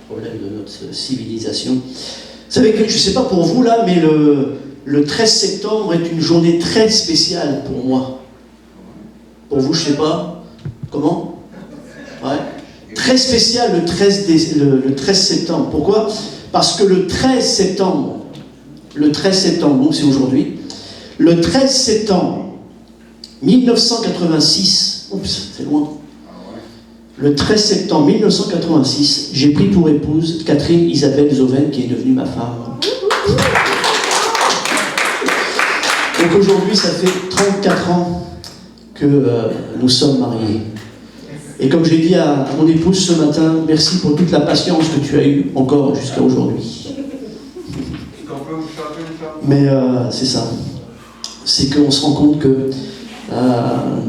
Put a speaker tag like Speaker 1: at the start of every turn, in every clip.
Speaker 1: problème de notre civilisation. Vous savez que, je ne sais pas pour vous là, mais le 13 septembre est une journée très spéciale pour moi. Pour vous, je ne sais pas. Comment? Ouais. Très spécial le 13 septembre. Pourquoi? Parce que le 13 septembre, donc c'est aujourd'hui, le 13 septembre 1986, oups, c'est loin. Le 13 septembre 1986, j'ai pris pour épouse Catherine Isabelle Zoven, qui est devenue ma femme. Donc aujourd'hui, ça fait 34 ans que nous sommes mariés. Et comme j'ai dit à mon épouse ce matin, merci pour toute la patience que tu as eue encore jusqu'à aujourd'hui. Mais c'est ça. C'est qu'on se rend compte que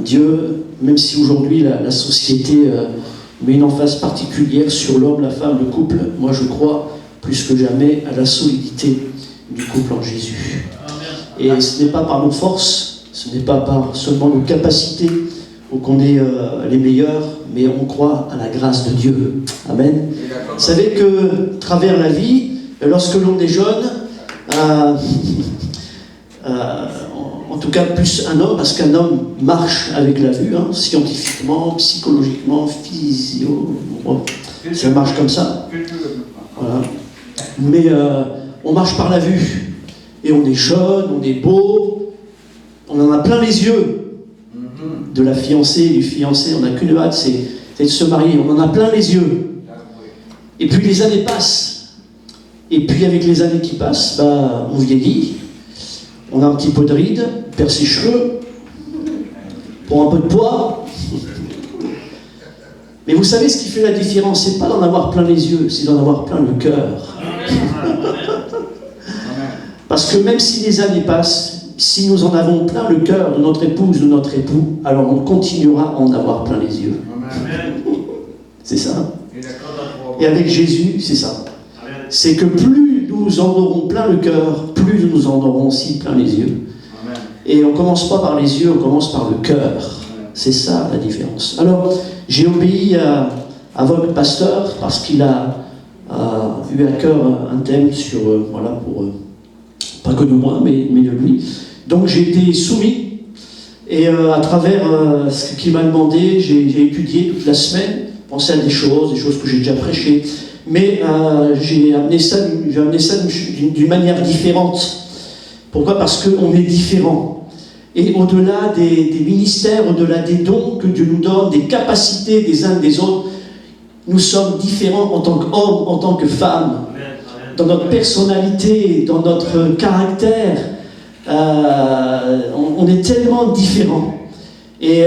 Speaker 1: Dieu, même si aujourd'hui la société met une emphase particulière sur l'homme, la femme, le couple, moi je crois plus que jamais à la solidité du couple en Jésus. Et ce n'est pas par nos forces, ce n'est pas par seulement nos capacités ou qu'on est les meilleurs, mais on croit à la grâce de Dieu. Amen. Vous savez que, à travers la vie, lorsque l'on est jeune, en tout cas plus un homme, parce qu'un homme marche avec la vue, hein, scientifiquement, psychologiquement, ça marche comme ça. Voilà. Mais on marche par la vue. Et on est jeune, on est beau, on en a plein les yeux. De la fiancée, du fiancé, on n'a qu'une hâte, c'est de se marier. On en a plein les yeux. Et puis les années passent. Et puis avec les années qui passent, on vieillit. On a un petit peu de rides, on perd ses cheveux, pour un peu de poids. Mais vous savez ce qui fait la différence, c'est pas d'en avoir plein les yeux, c'est d'en avoir plein le cœur. Parce que même si les années passent, si nous en avons plein le cœur de notre épouse, de notre époux, alors on continuera à en avoir plein les yeux. C'est ça. Et avec Jésus, c'est ça. C'est que plus nous en aurons plein le cœur, plus nous en aurons aussi plein les yeux. Et on ne commence pas par les yeux, on commence par le cœur. C'est ça la différence. Alors, j'ai obéi à votre pasteur parce qu'il a eu à cœur un thème sur, pas que de moi, mais de lui. Donc j'ai été soumis, et à travers ce qu'il m'a demandé, j'ai étudié toute la semaine, pensé à des choses que j'ai déjà prêchées, mais j'ai amené ça d'une manière différente. Pourquoi? Parce qu'on est différents. Et au-delà des ministères, au-delà des dons que Dieu nous donne, des capacités des uns des autres, nous sommes différents en tant qu'hommes, en tant que femmes, dans notre personnalité, dans notre caractère. On est tellement différents. Et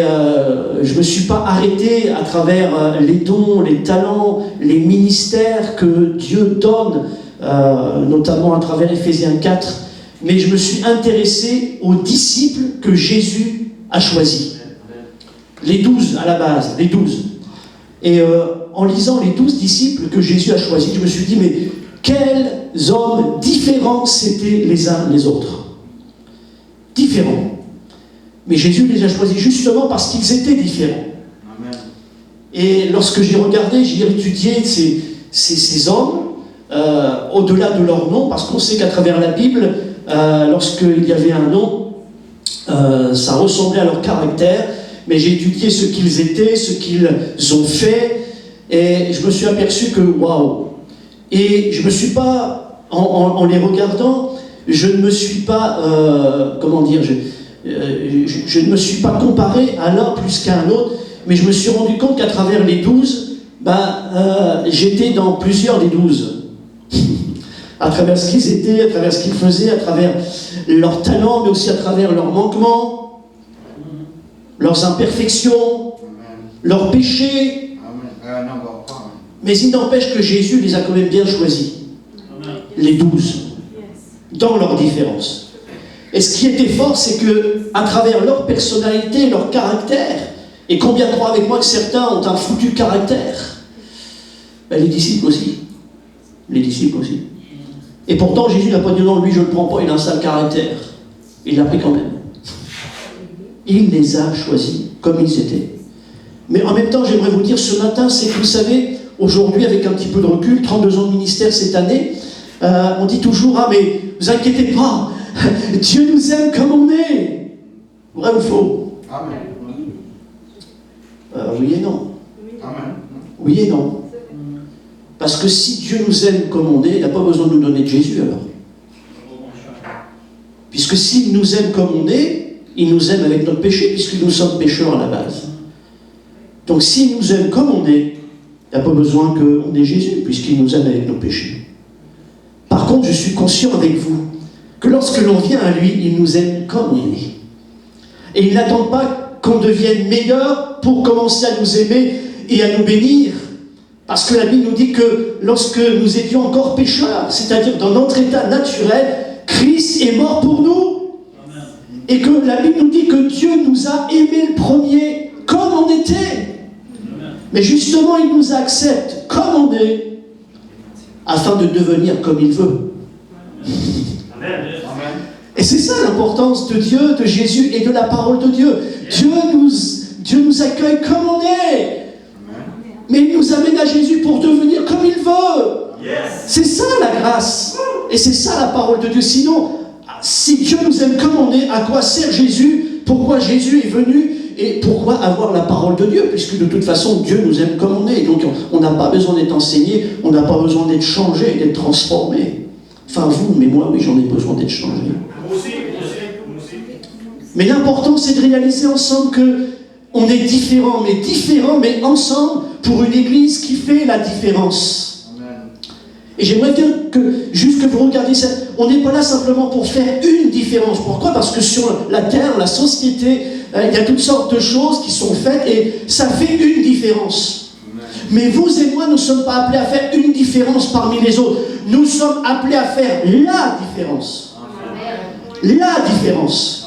Speaker 1: je ne me suis pas arrêté à travers les dons, les talents, les ministères que Dieu donne, notamment à travers Éphésiens 4, mais je me suis intéressé aux disciples que Jésus a choisis. Les 12 à la base, les 12. Et en lisant les 12 disciples que Jésus a choisis, je me suis dit, mais quels hommes différents c'étaient les uns les autres. Différents. Mais Jésus les a choisis justement parce qu'ils étaient différents. Amen. Et lorsque j'ai regardé, j'ai étudié ces hommes, au-delà de leur nom, parce qu'on sait qu'à travers la Bible, lorsqu'il y avait un nom, ça ressemblait à leur caractère, mais j'ai étudié ce qu'ils étaient, ce qu'ils ont fait, et je me suis aperçu que, waouh! Et je ne me suis pas, en les regardant, je ne me suis pas, je ne me suis pas comparé à l'un plus qu'à un autre, mais je me suis rendu compte qu'à travers les 12, j'étais dans plusieurs des 12. À travers ce qu'ils étaient, à travers ce qu'ils faisaient, à travers leurs talents, mais aussi à travers leurs manquements, leurs imperfections, leurs péchés. Mais il n'empêche que Jésus les a quand même bien choisis, les 12, dans leurs différences. Et ce qui était fort, c'est que à travers leur personnalité, leur caractère, et combien croient avec moi que certains ont un foutu caractère, les disciples aussi. Les disciples aussi. Et pourtant, Jésus n'a pas dit non, lui je ne le prends pas, il a un sale caractère. Il l'a pris quand même. Il les a choisis comme ils étaient. Mais en même temps, j'aimerais vous dire ce matin, c'est que vous savez, aujourd'hui, avec un petit peu de recul, 32 ans de ministère cette année, on dit toujours, ah mais vous inquiétez pas, Dieu nous aime comme on est. Vrai ou faux?
Speaker 2: Amen.
Speaker 1: Oui et non.
Speaker 2: Amen.
Speaker 1: Oui et non. Parce que si Dieu nous aime comme on est, il n'a pas besoin de nous donner de Jésus alors. Puisque s'il nous aime comme on est, il nous aime avec notre péché, puisque nous sommes pécheurs à la base. Donc s'il nous aime comme on est, il n'y a pas besoin qu'on ait Jésus, puisqu'il nous aime avec nos péchés. Par contre, je suis conscient avec vous que lorsque l'on vient à lui, il nous aime comme on est. Et il n'attend pas qu'on devienne meilleur pour commencer à nous aimer et à nous bénir. Parce que la Bible nous dit que lorsque nous étions encore pécheurs, c'est-à-dire dans notre état naturel, Christ est mort pour nous. Amen. Et que la Bible nous dit que Dieu nous a aimés le premier comme on était. Amen. Mais justement, il nous accepte comme on est, afin de devenir comme il veut. Amen. Et c'est ça l'importance de Dieu, de Jésus et de la parole de Dieu. Dieu nous accueille comme on est. Mais il nous amène à Jésus pour devenir comme il veut. Yes. C'est ça la grâce. Et c'est ça la parole de Dieu. Sinon, si Dieu nous aime comme on est, à quoi sert Jésus? Pourquoi Jésus est venu? Et pourquoi avoir la parole de Dieu? Puisque de toute façon, Dieu nous aime comme on est. Donc on n'a pas besoin d'être enseigné, on n'a pas besoin d'être changé, d'être transformé. Enfin vous, mais moi, oui, j'en ai besoin d'être changé. Moi aussi. Mais l'important, c'est de réaliser ensemble que on est différents, mais ensemble, pour une église qui fait la différence. Amen. Et j'aimerais bien juste que vous regardiez ça. On n'est pas là simplement pour faire une différence. Pourquoi? Parce que sur la terre, la société, il y a toutes sortes de choses qui sont faites et ça fait une différence. Amen. Mais vous et moi, nous ne sommes pas appelés à faire une différence parmi les autres. Nous sommes appelés à faire la différence. Amen. La différence.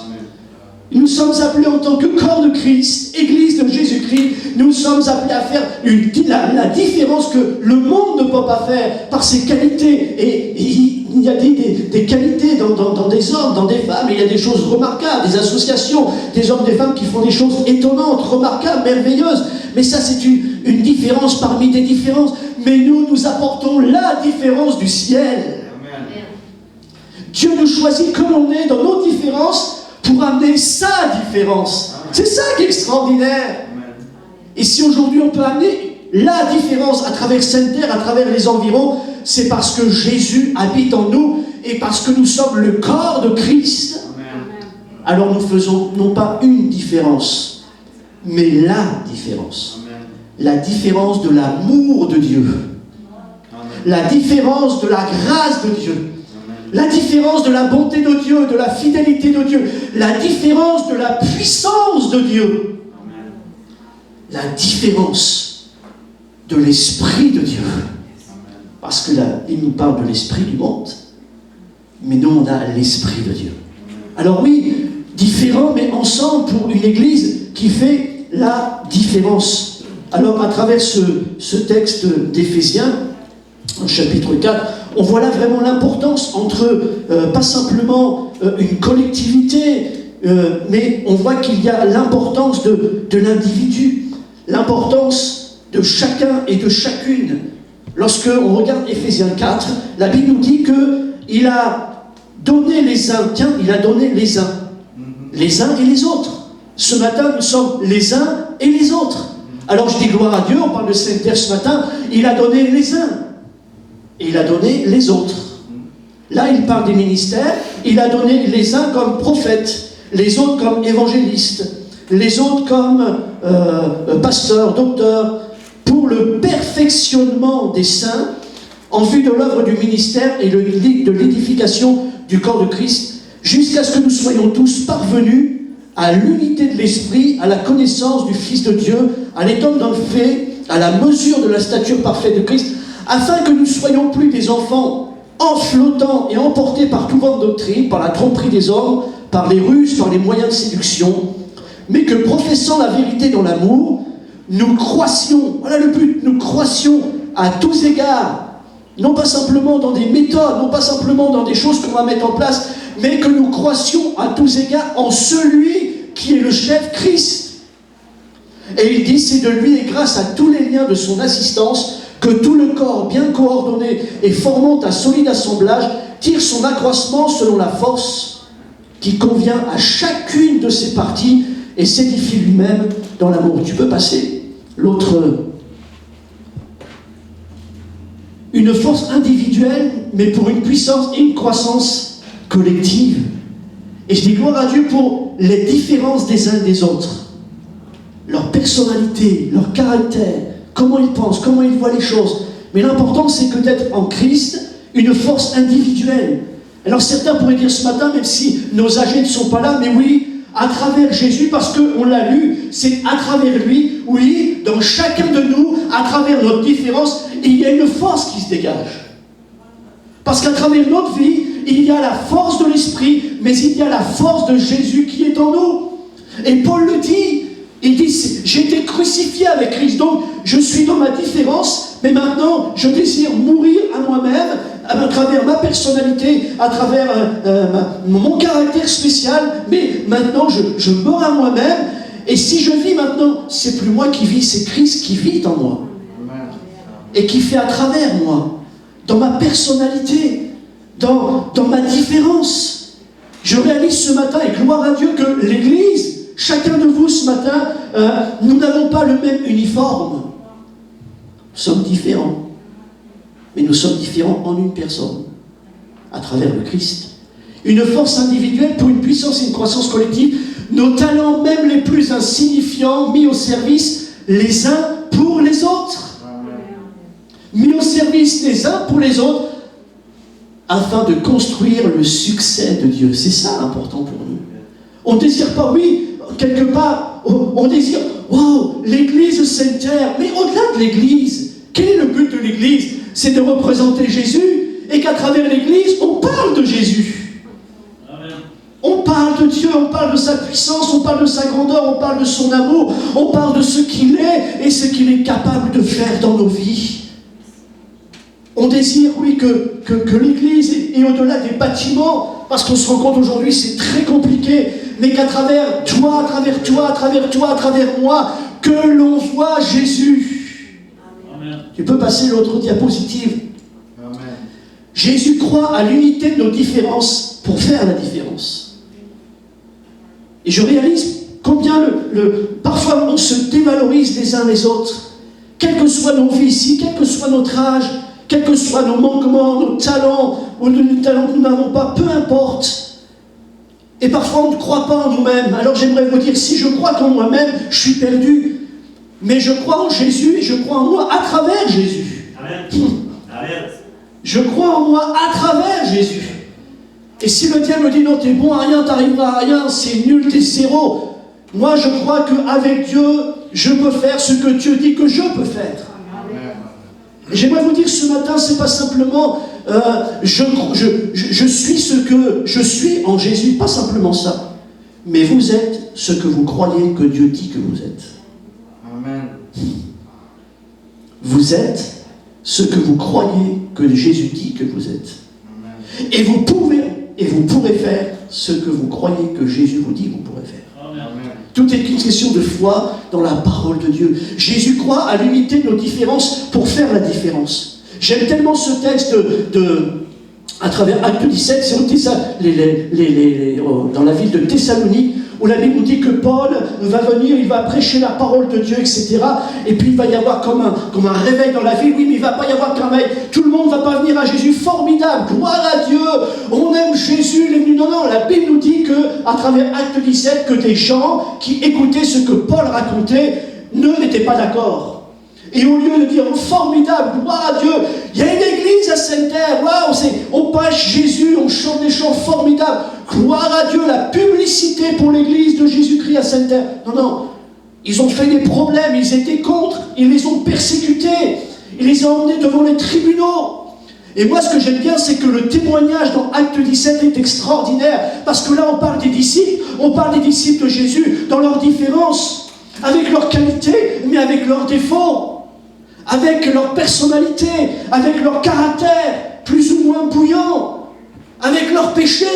Speaker 1: Nous sommes appelés en tant que corps de Christ, Église de Jésus-Christ, nous sommes appelés à faire la différence que le monde ne peut pas faire par ses qualités. Et il y a des qualités dans des hommes, dans des femmes, et il y a des choses remarquables, des associations, des hommes, des femmes qui font des choses étonnantes, remarquables, merveilleuses. Mais ça, c'est une différence parmi des différences. Mais nous apportons la différence du ciel. Amen. Dieu nous choisit comme on est dans nos différences, pour amener sa différence. Amen. C'est ça qui est extraordinaire. Amen. Et si aujourd'hui on peut amener la différence à travers Sainte-Terre, à travers les environs, c'est parce que Jésus habite en nous et parce que nous sommes le corps de Christ. Amen. Alors nous faisons non pas une différence, mais la différence. Amen. La différence de l'amour de Dieu. Amen. La différence de la grâce de Dieu. La différence de la bonté de Dieu, de la fidélité de Dieu, la différence de la puissance de Dieu, amen. La différence de l'Esprit de Dieu. Amen. Parce que là, il nous parle de l'Esprit du monde, mais nous, on a l'Esprit de Dieu. Amen. Alors oui, différents, mais ensemble pour une Église qui fait la différence. Alors, à travers ce texte d'Éphésiens, chapitre 4, on voit là vraiment l'importance entre, pas simplement une collectivité, mais on voit qu'il y a l'importance de l'individu, l'importance de chacun et de chacune. Lorsque on regarde Éphésiens 4, la Bible nous dit qu'il a donné les uns, il a donné les uns et les autres. Ce matin, nous sommes les uns et les autres. Alors je dis gloire à Dieu, on parle de Sainte-Terre ce matin, il a donné les uns. Et il a donné les autres. Là, il parle des ministères. Il a donné les uns comme prophètes, les autres comme évangélistes, les autres comme pasteurs, docteurs, pour le perfectionnement des saints, en vue de l'œuvre du ministère et de l'édification du corps de Christ, jusqu'à ce que nous soyons tous parvenus à l'unité de l'Esprit, à la connaissance du Fils de Dieu, à l'étendue dans le fait, à la mesure de la stature parfaite de Christ, afin que nous ne soyons plus des enfants enflottants et emportés par tout vent de doctrine, par la tromperie des hommes, par les ruses, par les moyens de séduction, mais que professant la vérité dans l'amour, nous croissions, voilà le but, nous croissions à tous égards, non pas simplement dans des méthodes, non pas simplement dans des choses qu'on va mettre en place, mais que nous croissions à tous égards en celui qui est le chef, Christ. Et il dit, c'est de lui et grâce à tous les liens de son assistance que tout le corps, bien coordonné et formant un solide assemblage, tire son accroissement selon la force qui convient à chacune de ses parties et s'édifie lui-même dans l'amour. Tu peux passer l'autre. Une force individuelle, mais pour une puissance et une croissance collective. Et je dis gloire à Dieu pour les différences des uns et des autres. Leur personnalité, leur caractère, comment ils pensent, comment ils voient les choses. Mais l'important, c'est que d'être en Christ, une force individuelle. Alors certains pourraient dire ce matin, même si nos âgés ne sont pas là, mais oui, à travers Jésus, parce qu'on l'a lu, c'est à travers lui, oui, dans chacun de nous, à travers notre différence, il y a une force qui se dégage. Parce qu'à travers notre vie, il y a la force de l'Esprit, mais il y a la force de Jésus qui est en nous. Et Paul le dit, il dit, j'ai été crucifié avec Christ, donc je suis dans ma différence, mais maintenant je désire mourir à moi-même, à travers ma personnalité, à travers mon caractère spécial, mais maintenant je meurs à moi-même, et si je vis maintenant, c'est plus moi qui vis, c'est Christ qui vit en moi, et qui fait à travers moi, dans ma personnalité, dans ma différence. Je réalise ce matin, et gloire à Dieu, que l'Église, chacun de vous ce matin, nous n'avons pas le même uniforme. Nous sommes différents. Mais nous sommes différents en une personne, à travers le Christ. Une force individuelle pour une puissance et une croissance collective. Nos talents, même les plus insignifiants, mis au service les uns pour les autres. Mis au service les uns pour les autres, afin de construire le succès de Dieu. C'est ça l'important pour nous. On ne désire pas, oui, quelque part, on désire, wow, l'Église Sainte-Terre. Mais au-delà de l'Église, quel est le but de l'Église? C'est de représenter Jésus, et qu'à travers l'Église, on parle de Jésus. Amen. On parle de Dieu, on parle de sa puissance, on parle de sa grandeur, on parle de son amour, on parle de ce qu'il est et ce qu'il est capable de faire dans nos vies. On désire, oui, que l'Église, et au-delà des bâtiments, parce qu'on se rend compte aujourd'hui, c'est très compliqué, mais qu'à travers toi, à travers toi, à travers toi, à travers moi, que l'on voit Jésus. Amen. Tu peux passer l'autre diapositive. Amen. Jésus croit à l'unité de nos différences pour faire la différence. Et je réalise combien parfois on se dévalorise les uns les autres, quelles que soient nos vies ici, quel que soit notre âge, quels que soient nos manquements, nos talents, ou nos talents que nous n'avons pas, peu importe. Et parfois on ne croit pas en nous-mêmes. Alors j'aimerais vous dire, si je crois qu'en moi-même, je suis perdu. Mais je crois en Jésus et je crois en moi à travers Jésus. Amen. Amen. Je crois en moi à travers Jésus. Et si le diable me dit, non, t'es bon à rien, t'arriveras à rien, c'est nul, t'es zéro. Moi je crois qu'avec Dieu, je peux faire ce que Dieu dit que je peux faire. Et j'aimerais vous dire ce matin, c'est pas simplement je suis ce que je suis en Jésus, pas simplement ça. Mais vous êtes ce que vous croyez que Dieu dit que vous êtes. Amen. Vous êtes ce que vous croyez que Jésus dit que vous êtes. Amen. Et vous pourrez faire ce que vous croyez que Jésus vous dit que vous pourrez faire. Amen. Tout est une question de foi dans la parole de Dieu. Jésus croit à l'unité de nos différences pour faire la différence. J'aime tellement ce texte à travers Acte 17, c'est dans la ville de Thessalonique, où la Bible nous dit que Paul va venir, il va prêcher la parole de Dieu, etc. Et puis il va y avoir comme un réveil dans la ville. Oui, mais il ne va pas y avoir qu'un réveil. Tout le monde ne va pas venir à Jésus. Formidable, gloire à Dieu, on aime Jésus. Non, la Bible nous dit qu'à travers Acte 17, que des gens qui écoutaient ce que Paul racontait n'étaient pas d'accord. Et au lieu de dire oh, formidable, gloire à Dieu, il y a une église à Sainte-Terre, waouh, on prêche Jésus, on chante des chants formidables, gloire à Dieu, la publicité pour l'église de Jésus-Christ à Sainte-Terre. Non, ils ont fait des problèmes, ils étaient contre, ils les ont persécutés, ils les ont emmenés devant les tribunaux. Et moi, ce que j'aime bien, c'est que le témoignage dans Acte 17 est extraordinaire, parce que là, on parle des disciples de Jésus, dans leurs différences, avec leurs qualités, mais avec leurs défauts. Avec leur personnalité, avec leur caractère, plus ou moins bouillant, avec leurs péchés.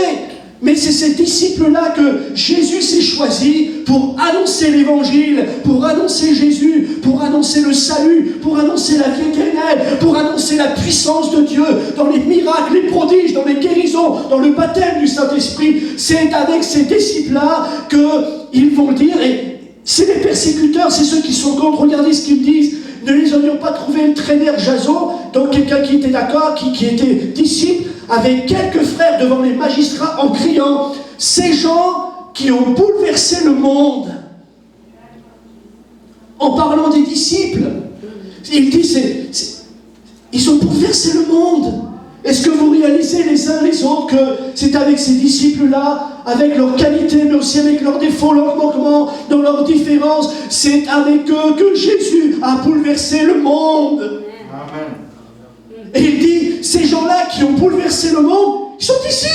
Speaker 1: Mais c'est ces disciples-là que Jésus s'est choisi pour annoncer l'évangile, pour annoncer Jésus, pour annoncer le salut, pour annoncer la vie éternelle, pour annoncer la puissance de Dieu dans les miracles, les prodiges, dans les guérisons, dans le baptême du Saint-Esprit. C'est avec ces disciples-là qu'ils vont dire, et c'est les persécuteurs, c'est ceux qui sont contre. Regardez ce qu'ils disent. Ne les aurions pas trouvé le traîneur Jason, donc quelqu'un qui était d'accord, qui était disciple, avec quelques frères devant les magistrats en criant, ces gens qui ont bouleversé le monde. En parlant des disciples, il dit, ils ont bouleversé le monde. Est-ce que vous réalisez les uns les autres que c'est avec ces disciples-là, avec leurs qualités, mais aussi avec leurs défauts, leurs manquements, dans leurs différences, c'est avec eux que Jésus a bouleversé le monde. Amen. Et il dit, ces gens-là qui ont bouleversé le monde, ils sont ici.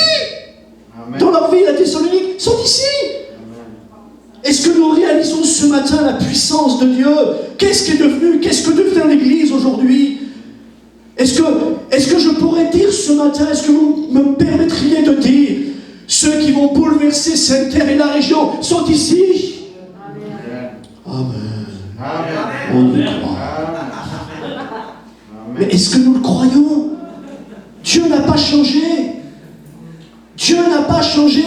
Speaker 1: Amen. Dans leur vie, à Thessalonique, ils sont ici. Amen. Est-ce que nous réalisons ce matin la puissance de Dieu? Qu'est-ce que devient l'Église aujourd'hui? Est-ce que je pourrais dire ce matin, est-ce que vous me permettriez de dire, ceux qui vont bouleverser cette terre et la région sont ici? Amen. Amen. On y croit. Mais est-ce que nous le croyons? Dieu n'a pas changé. Dieu n'a pas changé.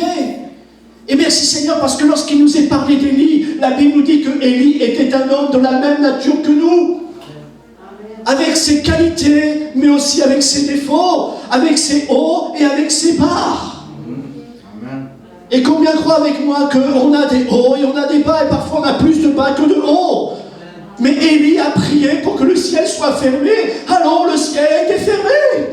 Speaker 1: Et merci Seigneur, parce que lorsqu'il nous est parlé d'Élie, la Bible nous dit que Élie était un homme de la même nature que nous. Avec ses qualités, mais aussi avec ses défauts, avec ses hauts et avec ses bas. Amen. Et combien croient avec moi qu'on a des hauts et on a des bas, et parfois on a plus de bas que de hauts. Mais Élie a prié pour que le ciel soit fermé, alors le ciel a été fermé.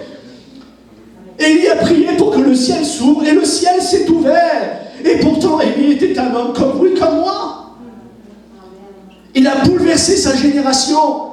Speaker 1: Élie a prié pour que le ciel s'ouvre, et le ciel s'est ouvert. Et pourtant, Élie était un homme comme vous et comme moi. Il a bouleversé sa génération.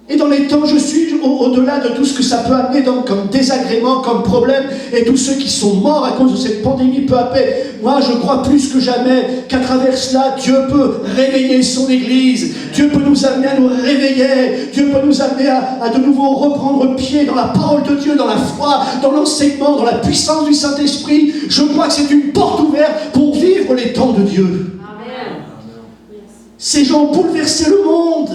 Speaker 1: Et dans les temps, je suis au-delà de tout ce que ça peut amener comme désagrément, comme problème, et tous ceux qui sont morts à cause de cette pandémie peu à peu. Moi, je crois plus que jamais qu'à travers cela, Dieu peut réveiller son Église. Dieu peut nous amener à nous réveiller. Dieu peut nous amener à de nouveau reprendre pied dans la parole de Dieu, dans la foi, dans l'enseignement, dans la puissance du Saint-Esprit. Je crois que c'est une porte ouverte pour vivre les temps de Dieu. Amen. Ces gens ont bouleversé le monde.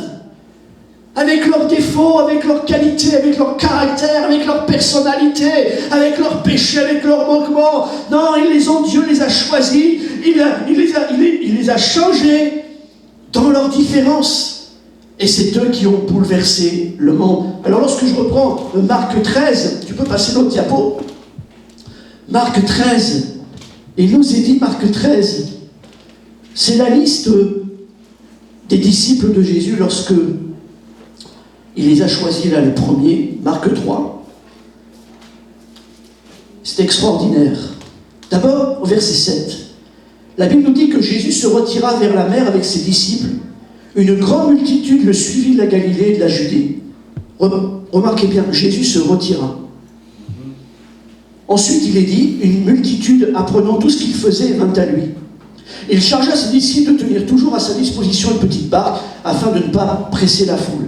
Speaker 1: Avec leurs défauts, avec leurs qualités, avec leur caractère, avec leur personnalité, avec leurs péchés, avec leurs manquements. Non, Dieu les a choisis, il les a changés dans leurs différences. Et c'est eux qui ont bouleversé le monde. Alors lorsque je reprends Marc 13, tu peux passer l'autre diapo. Marc 13, il nous est dit, Marc 13, c'est la liste des disciples de Jésus lorsque il les a choisis là, les premiers, Marc 3. C'est extraordinaire. D'abord, au verset 7, la Bible nous dit que Jésus se retira vers la mer avec ses disciples. Une grande multitude le suivit de la Galilée et de la Judée. Remarquez bien, Jésus se retira. Ensuite, il est dit, une multitude, apprenant tout ce qu'il faisait, vint à lui. Il chargea ses disciples de tenir toujours à sa disposition une petite barque, afin de ne pas presser la foule.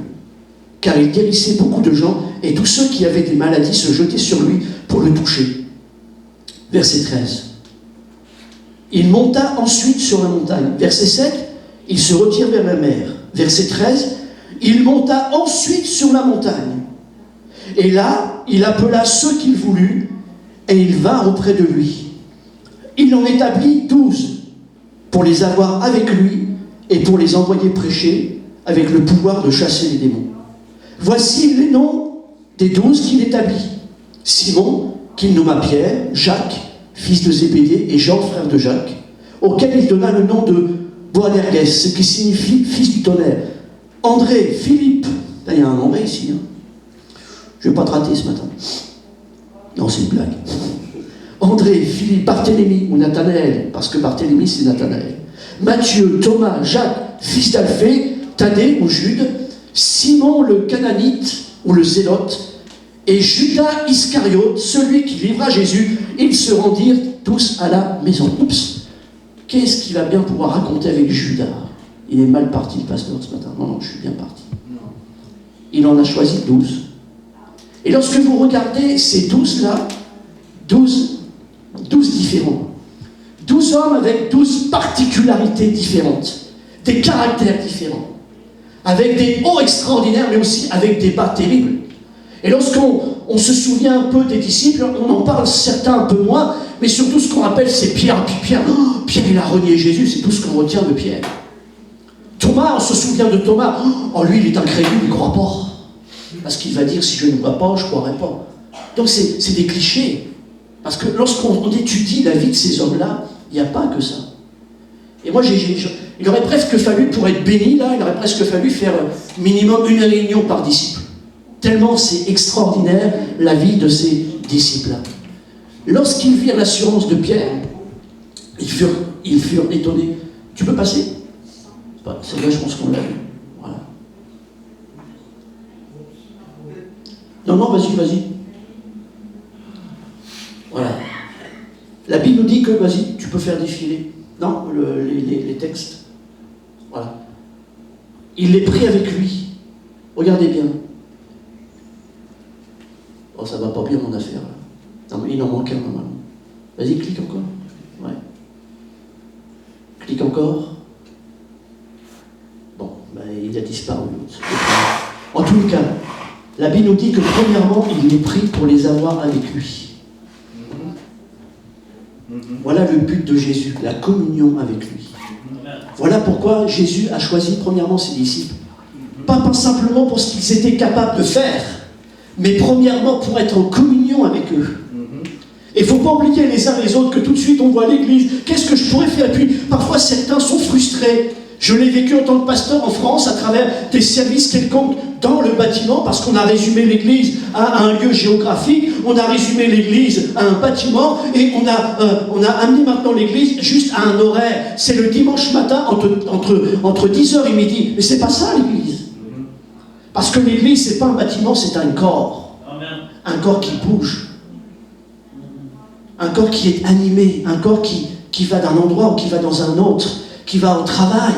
Speaker 1: Car il guérissait beaucoup de gens, et tous ceux qui avaient des maladies se jetaient sur lui pour le toucher. Verset 13. Il monta ensuite sur la montagne. Verset 7, il se retire vers la mer. Verset 13, il monta ensuite sur la montagne. Et là, il appela ceux qu'il voulut, et ils vinrent auprès de lui. Il en établit 12, pour les avoir avec lui, et pour les envoyer prêcher, avec le pouvoir de chasser les démons. Voici les noms des 12 qu'il établit. Simon, qu'il nomma Pierre, Jacques, fils de Zébédée, et Jean, frère de Jacques, auquel il donna le nom de Boanerges, ce qui signifie fils du tonnerre. André, Philippe, là il y a un André ici. Hein. Je ne vais pas te rater ce matin. Non, c'est une blague. André, Philippe, Barthélemy, ou Nathanaël, parce que Barthélemy c'est Nathanaël. Matthieu, Thomas, Jacques, fils d'Alphée, Thaddée ou Jude, Simon le Cananite ou le Zélote, et Judas Iscariote, celui qui livra Jésus. Ils se rendirent tous à la maison. Oups, qu'est-ce qu'il va bien pouvoir raconter avec Judas? Il est mal parti le pasteur ce matin. Non, je suis bien parti. Il en a choisi 12. Et lorsque vous regardez ces 12-là, 12 différents, 12 12 hommes avec 12 particularités différentes, des caractères différents, avec des hauts extraordinaires, mais aussi avec des bas terribles. Et lorsqu'on se souvient un peu des disciples, on en parle certains un peu moins, mais surtout ce qu'on rappelle, c'est Pierre. Puis Pierre, Pierre, il a renié Jésus, c'est tout ce qu'on retient de Pierre. Thomas, on se souvient de Thomas. Oh, lui, il est incrédule, il ne croit pas. Parce qu'il va dire, si je ne vois pas, je ne croirai pas. Donc c'est des clichés. Parce que lorsqu'on étudie la vie de ces hommes-là, il n'y a pas que ça. Et moi, il aurait presque fallu, pour être béni, là, il aurait presque fallu faire minimum une réunion par disciple. Tellement c'est extraordinaire la vie de ces disciples-là. Lorsqu'ils virent l'assurance de Pierre, ils furent étonnés. Tu peux passer ? C'est vrai, je pense qu'on l'a vu. Voilà. Non, vas-y. Voilà. La Bible nous dit que, vas-y, tu peux faire défiler. Non, les textes. Voilà. Il les prit avec lui. Regardez bien. Oh, ça va pas bien mon affaire. Là. Non, mais il en manque un normalement. Vas-y, clique encore. Ouais. Clique encore. Bon, il a disparu. En tout cas, la Bible nous dit que premièrement, il les prit pour les avoir avec lui. Voilà le but de Jésus, la communion avec lui. Voilà pourquoi Jésus a choisi premièrement ses disciples. Pas simplement pour ce qu'ils étaient capables de faire, mais premièrement pour être en communion avec eux. Et il ne faut pas oublier les uns les autres que tout de suite on voit l'église. Qu'est-ce que je pourrais faire? Et puis parfois certains sont frustrés. Je l'ai vécu en tant que pasteur en France à travers des services quelconques dans le bâtiment parce qu'on a résumé l'église à un lieu géographique, on a résumé l'église à un bâtiment et on a amené maintenant l'église juste à un horaire. C'est le dimanche matin entre 10h et midi. Mais c'est pas ça l'église. Parce que l'église c'est pas un bâtiment, c'est un corps. Amen. Un corps qui bouge. Un corps qui est animé, un corps qui va d'un endroit ou qui va dans un autre, qui va au travail.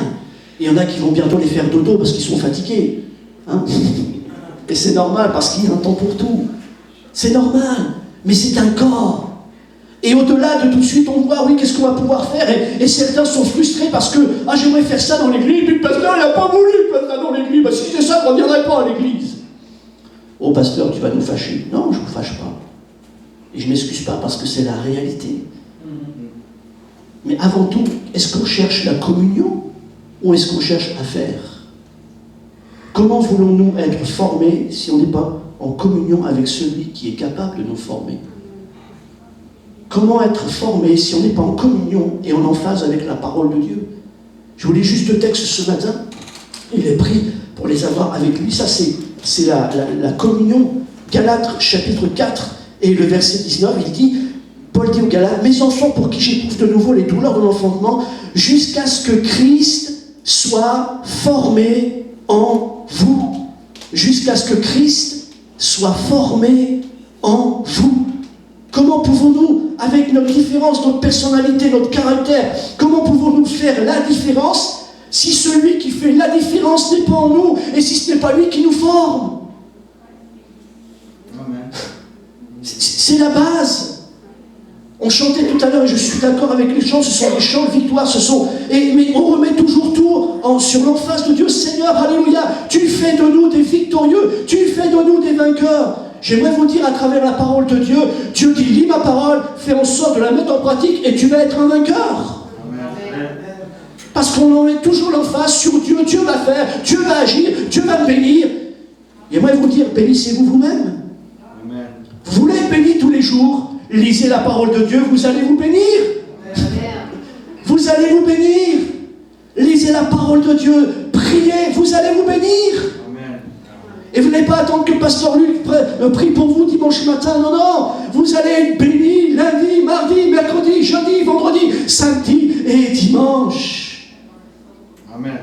Speaker 1: Et il y en a qui vont bientôt les faire dodo parce qu'ils sont fatigués. Hein? Et c'est normal parce qu'il y a un temps pour tout. C'est normal, mais c'est un corps. Et au-delà de tout de suite, on voit, oui, qu'est-ce qu'on va pouvoir faire et certains sont frustrés parce que, j'aimerais faire ça dans l'église, puis le pasteur, il n'a pas voulu faire ça dans l'église. Bah, si c'est ça, je ne reviendrai pas à l'église. Oh, pasteur, tu vas nous fâcher. Non, je ne vous fâche pas. Et je ne m'excuse pas parce que c'est la réalité. Mais avant tout, est-ce qu'on cherche la communion ou est-ce qu'on cherche à faire? Comment voulons-nous être formés si on n'est pas en communion avec celui qui est capable de nous former? Comment être formé si on n'est pas en communion et en emphase avec la parole de Dieu? Je vous lis juste le texte ce matin. Il est pris pour les avoir avec lui. Ça, c'est la communion. Galates chapitre 4 et le verset 19, il dit, Paul dit aux Galates, mes enfants pour qui j'éprouve de nouveau les douleurs de l'enfantement, jusqu'à ce que Christ soit formé en vous. Jusqu'à ce que Christ soit formé en vous. Comment pouvons-nous, avec notre différence, notre personnalité, notre caractère, comment pouvons-nous faire la différence si celui qui fait la différence n'est pas en nous et si ce n'est pas lui qui nous forme? Amen. C'est la base. On chantait tout à l'heure, et je suis d'accord avec les chants, ce sont des chants de victoire, mais on remet toujours tout sur l'emphase de Dieu. Seigneur, alléluia, tu fais de nous des victorieux, tu fais de nous des vainqueurs. J'aimerais vous dire à travers la parole de Dieu, Dieu dit, lis ma parole, fais en sorte de la mettre en pratique et tu vas être un vainqueur. Amen. Parce qu'on en met toujours l'emphase sur Dieu, Dieu va faire, Dieu va agir, Dieu va me bénir. J'aimerais vous dire, bénissez-vous vous-même. Amen. Vous voulez être béni tous les jours? Lisez la parole de Dieu, vous allez vous bénir. Vous allez vous bénir. Lisez la parole de Dieu, priez, vous allez vous bénir. Amen. Et vous n'allez pas attendre que le pasteur Luc prie pour vous dimanche matin. Non, non. Vous allez être bénis lundi, mardi, mercredi, jeudi, vendredi, samedi et dimanche. Amen.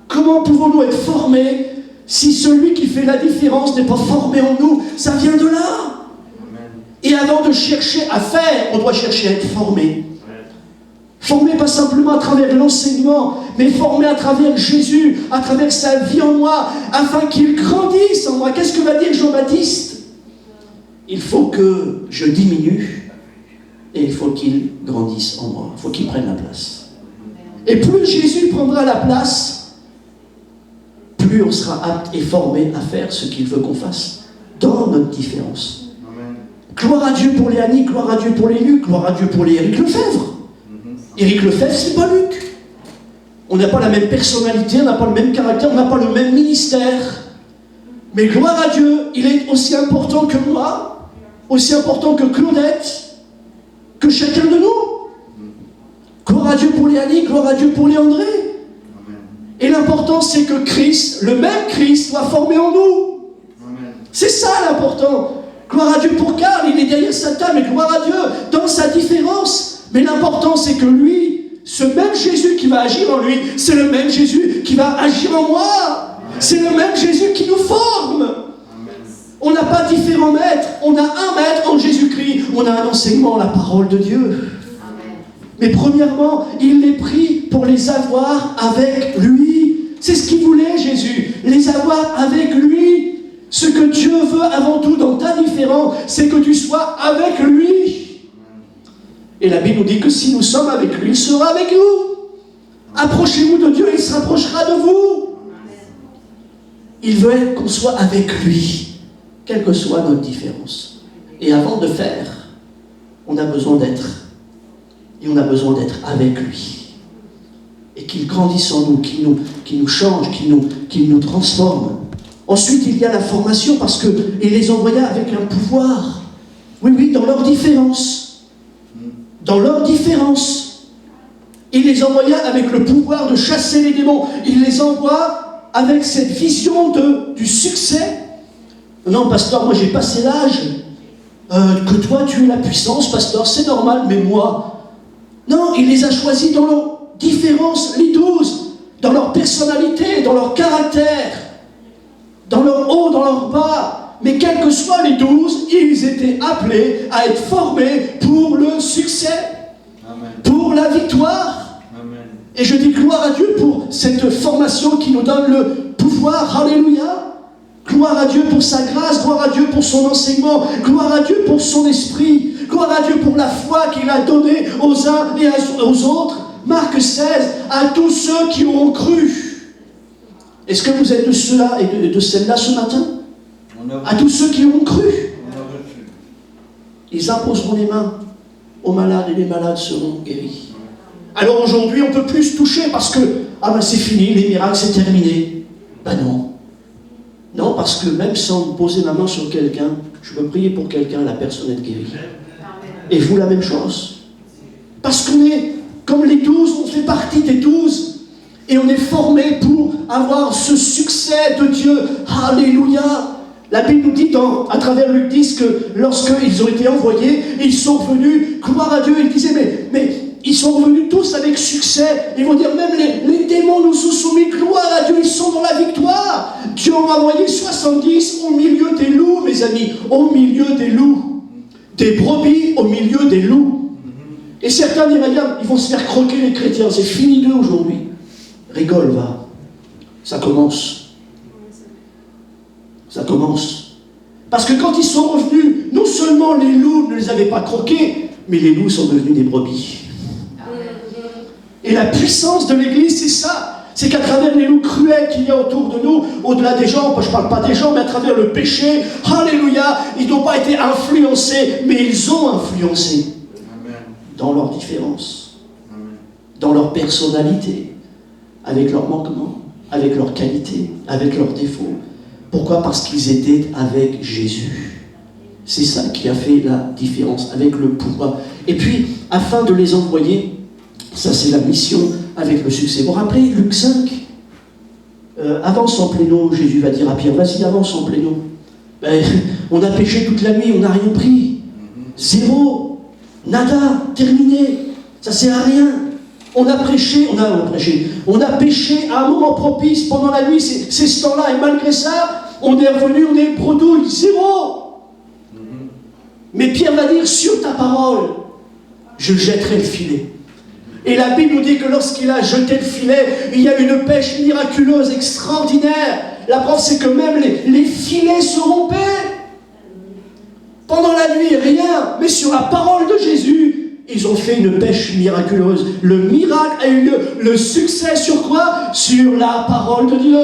Speaker 1: Comment pouvons-nous être formés si celui qui fait la différence n'est pas formé en nous? Ça vient de là. Et avant de chercher à faire, on doit chercher à être formé. Formé pas simplement à travers l'enseignement, mais formé à travers Jésus, à travers sa vie en moi, afin qu'il grandisse en moi. Qu'est-ce que va dire Jean-Baptiste? Il faut que je diminue et il faut qu'il grandisse en moi. Il faut qu'il prenne la place. Et plus Jésus prendra la place, plus on sera apte et formé à faire ce qu'il veut qu'on fasse dans notre différence. Amen. Gloire à Dieu pour les Annie, gloire à Dieu pour les Luc, gloire à Dieu pour les Éric Lefebvre. Éric Lefebvre, c'est pas Luc. On n'a pas la même personnalité, on n'a pas le même caractère, on n'a pas le même ministère. Mais gloire à Dieu, il est aussi important que moi, aussi important que Claudette, que chacun de nous. Gloire à Dieu pour les Annie, gloire à Dieu pour les André. Et l'important, c'est que Christ, le même Christ, soit formé en nous. Amen. C'est ça l'important. Gloire à Dieu pour Karl, il est derrière Satan, mais gloire à Dieu dans sa différence. Mais l'important, c'est que lui, ce même Jésus qui va agir en lui, c'est le même Jésus qui va agir en moi. Amen. C'est le même Jésus qui nous forme. Amen. On n'a pas différents maîtres, on a un maître en Jésus-Christ. On a un enseignement, la parole de Dieu. Mais premièrement, il les prit pour les avoir avec lui. C'est ce qu'il voulait, Jésus, les avoir avec lui. Ce que Dieu veut avant tout dans ta différence, c'est que tu sois avec lui. Et la Bible nous dit que si nous sommes avec lui, il sera avec nous. Approchez-vous de Dieu, il se rapprochera de vous. Il veut qu'on soit avec lui, quelle que soit notre différence. Et avant de faire, on a besoin d'être. Et on a besoin d'être avec lui. Et qu'il grandisse en nous, qu'il nous change, qu'il nous transforme. Ensuite, il y a la formation parce qu'il les envoya avec un pouvoir. Oui, dans leur différence. Dans leur différence. Il les envoya avec le pouvoir de chasser les démons. Il les envoie avec cette vision du succès. Non, pasteur, moi j'ai passé l'âge. Que toi tu aies la puissance, pasteur, c'est normal, mais moi... Non, il les a choisis dans leur différence, les 12, dans leur personnalité, dans leur caractère, dans leur haut, dans leur bas. Mais quels que soient les 12, ils étaient appelés à être formés pour le succès, Amen. Pour la victoire. Amen. Et je dis gloire à Dieu pour cette formation qui nous donne le pouvoir. Alléluia. Gloire à Dieu pour sa grâce, gloire à Dieu pour son enseignement, gloire à Dieu pour son esprit, gloire à Dieu pour la foi qu'il a donnée aux uns et aux autres. Marc 16, à tous ceux qui ont cru. Est-ce que vous êtes de ceux-là et de celles-là ce matin? À tous ceux qui ont cru. Ils imposeront les mains aux malades et les malades seront guéris. Alors aujourd'hui, on ne peut plus se toucher parce que, c'est fini, les miracles, c'est terminé. Non. Non, parce que même sans poser ma main sur quelqu'un, je peux prier pour quelqu'un, la personne est guérie. Et vous, la même chose. Parce qu'on est, comme les 12, on fait partie des 12, et on est formé pour avoir ce succès de Dieu. Alléluia. La Bible nous dit, à travers Luc 10, que lorsqu'ils ont été envoyés, ils sont revenus, gloire à Dieu, ils disaient, mais ils sont revenus tous avec succès. Ils vont dire, même les démons nous sont soumis, gloire à Dieu, ils sont dans la victoire. Dieu en a envoyé 70 au milieu des loups, mes amis, au milieu des loups. Des brebis au milieu des loups. Et certains disent, regarde, ils vont se faire croquer les chrétiens, c'est fini d'eux aujourd'hui. Rigole, va. Ça commence. Ça commence. Parce que quand ils sont revenus, non seulement les loups ne les avaient pas croqués, mais les loups sont devenus des brebis. Et la puissance de l'Église, c'est ça. C'est qu'à travers les loups cruels qu'il y a autour de nous, au-delà des gens, je ne parle pas des gens, mais à travers le péché, alléluia, ils n'ont pas été influencés, mais ils ont influencé. Amen. Dans leurs différences, Amen. Dans leur personnalité, avec leurs manquements, avec leurs qualités, avec leurs défauts. Pourquoi? Parce qu'ils étaient avec Jésus. C'est ça qui a fait la différence, avec le pouvoir. Et puis, afin de les envoyer, ça c'est la mission avec le succès. Vous vous rappelez Luc 5 avance en pléno, Jésus va dire à Pierre, vas-y, avance en pléno. On a péché toute la nuit, on n'a rien pris. Zéro, nada, terminé. Ça sert à rien. On a péché à un moment propice pendant la nuit, c'est ce temps-là, et malgré ça, on est revenu, on est bredouille, zéro. Mais Pierre va dire, sur ta parole, je jetterai le filet. Et la Bible nous dit que lorsqu'il a jeté le filet, il y a une pêche miraculeuse, extraordinaire. La preuve, c'est que même les filets se rompaient. Pendant la nuit, rien. Mais sur la parole de Jésus, ils ont fait une pêche miraculeuse. Le miracle a eu lieu. Le succès sur quoi? Sur la parole de Dieu.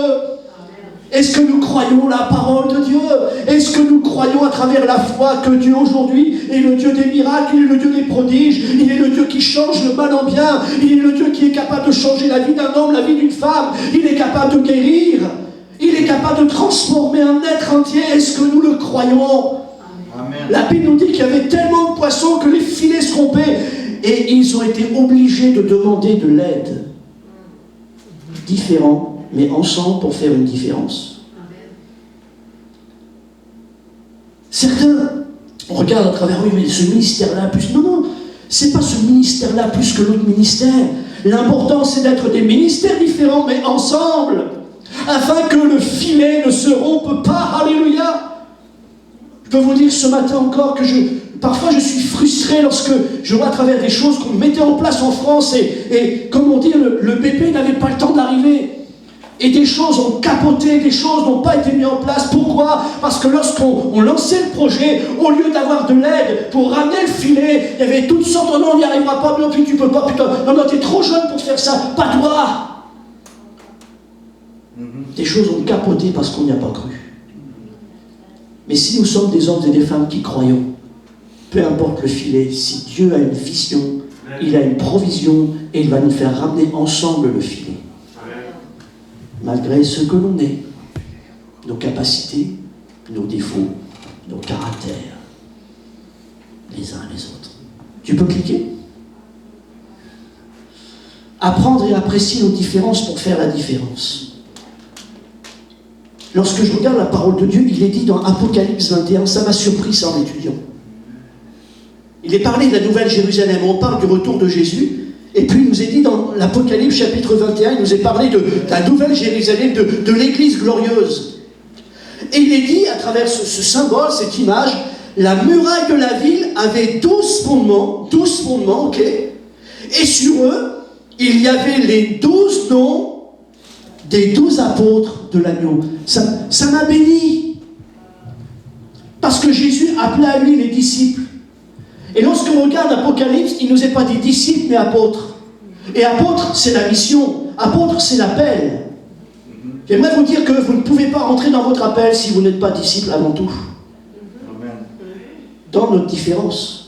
Speaker 1: Est-ce que nous croyons la parole de Dieu? Est-ce que nous croyons à travers la foi que Dieu aujourd'hui est le Dieu des miracles, il est le Dieu des prodiges, il est le Dieu qui change le mal en bien, il est le Dieu qui est capable de changer la vie d'un homme, la vie d'une femme, il est capable de guérir, il est capable de transformer un être entier. Est-ce que nous le croyons? Amen. La Bible nous dit qu'il y avait tellement de poissons que les filets se rompaient et ils ont été obligés de demander de l'aide. Différents, mais ensemble pour faire une différence. Certains, on regarde à travers, oui, mais ce ministère-là plus... Non, c'est pas ce ministère-là plus que l'autre ministère. L'important, c'est d'être des ministères différents, mais ensemble, afin que le filet ne se rompe pas. Alléluia. Je peux vous dire ce matin encore que parfois je suis frustré lorsque je vois à travers des choses qu'on mettait en place en France et comme on dit, le bébé n'avait pas le temps d'arriver. Et des choses ont capoté, des choses n'ont pas été mises en place. Pourquoi? Parce que lorsqu'on lançait le projet, au lieu d'avoir de l'aide pour ramener le filet, il y avait toutes sortes de non, on n'y arrivera pas, non, puis tu peux pas, putain, non, t'es trop jeune pour faire ça, pas toi. Des choses ont capoté parce qu'on n'y a pas cru. Mais si nous sommes des hommes et des femmes qui croyons, peu importe le filet, si Dieu a une vision, il a une provision et il va nous faire ramener ensemble le filet. Malgré ce que l'on est, nos capacités, nos défauts, nos caractères, les uns et les autres. Tu peux cliquer? Apprendre et apprécier nos différences pour faire la différence. Lorsque je regarde la parole de Dieu, il est dit dans Apocalypse 21, ça m'a surpris ça en étudiant. Il est parlé de la Nouvelle Jérusalem, on parle du retour de Jésus. Et puis il nous est dit dans l'Apocalypse chapitre 21, il nous est parlé de la Nouvelle Jérusalem, de l'Église glorieuse. Et il est dit à travers ce symbole, cette image, la muraille de la ville avait 12 fondements, ok? Et sur eux, il y avait les 12 noms des 12 apôtres de l'agneau. Ça m'a béni. Parce que Jésus appelait à lui les disciples. Et lorsqu'on regarde l'Apocalypse, il ne nous est pas dit disciples, mais apôtres. Et apôtre, c'est la mission. Apôtre, c'est l'appel. J'aimerais vous dire que vous ne pouvez pas rentrer dans votre appel si vous n'êtes pas disciple avant tout. Dans notre différence.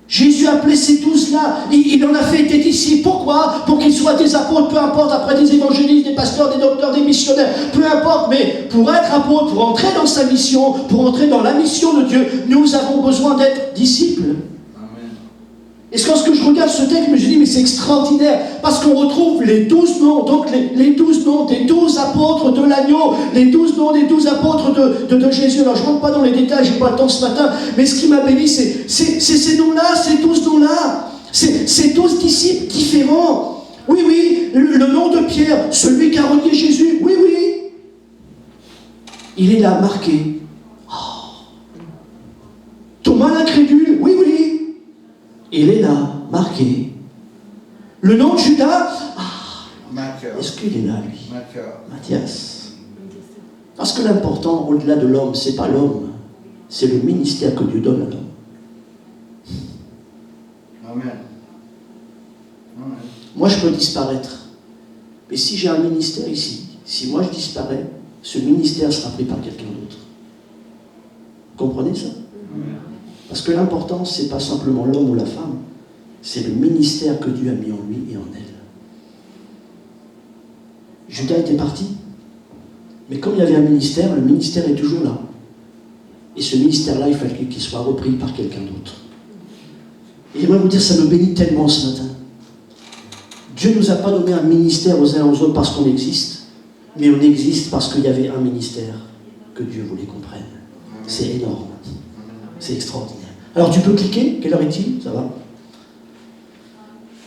Speaker 1: Jésus a appelé ces 12-là. Il en a fait des disciples. Pourquoi? Pour qu'ils soient des apôtres, peu importe, après des évangélistes, des pasteurs, des docteurs, des missionnaires, peu importe, mais pour être apôtre, pour entrer dans sa mission, pour entrer dans la mission de Dieu, nous avons besoin d'être disciples. Amen. Et lorsque je regarde ce texte, je me dis, mais c'est extraordinaire, parce qu'on retrouve les 12 noms, donc les 12 noms des 12 apôtres de l'agneau, les 12 noms des 12 apôtres de Jésus. Alors je ne rentre pas dans les détails, je n'ai pas le temps ce matin, mais ce qui m'a béni, c'est ces noms-là, ces 12 noms-là, ces 12 disciples différents. Oui, le nom de Pierre, celui qui a renié Jésus, oui. Il est là, marqué. Oh. Thomas l'incrédule, oui. Il est là, marqué. Le nom de Judas, est-ce qu'il est là, lui? Matthias. Parce que l'important, au-delà de l'homme, c'est pas l'homme, c'est le ministère que Dieu donne à l'homme. Amen. Moi, je peux disparaître. Mais si j'ai un ministère ici, si moi je disparais, ce ministère sera pris par quelqu'un d'autre. Vous comprenez ça? Amen. Parce que l'important, c'est pas simplement l'homme ou la femme, c'est le ministère que Dieu a mis en lui et en elle. Judas était parti, mais comme il y avait un ministère, le ministère est toujours là. Et ce ministère-là, il fallait qu'il soit repris par quelqu'un d'autre. Et j'aimerais vous dire, ça me bénit tellement ce matin. Dieu ne nous a pas donné un ministère aux uns aux autres parce qu'on existe, mais on existe parce qu'il y avait un ministère que Dieu voulait qu'on prenne. C'est énorme. C'est extraordinaire. Alors tu peux cliquer. Quelle heure est-il? Ça va?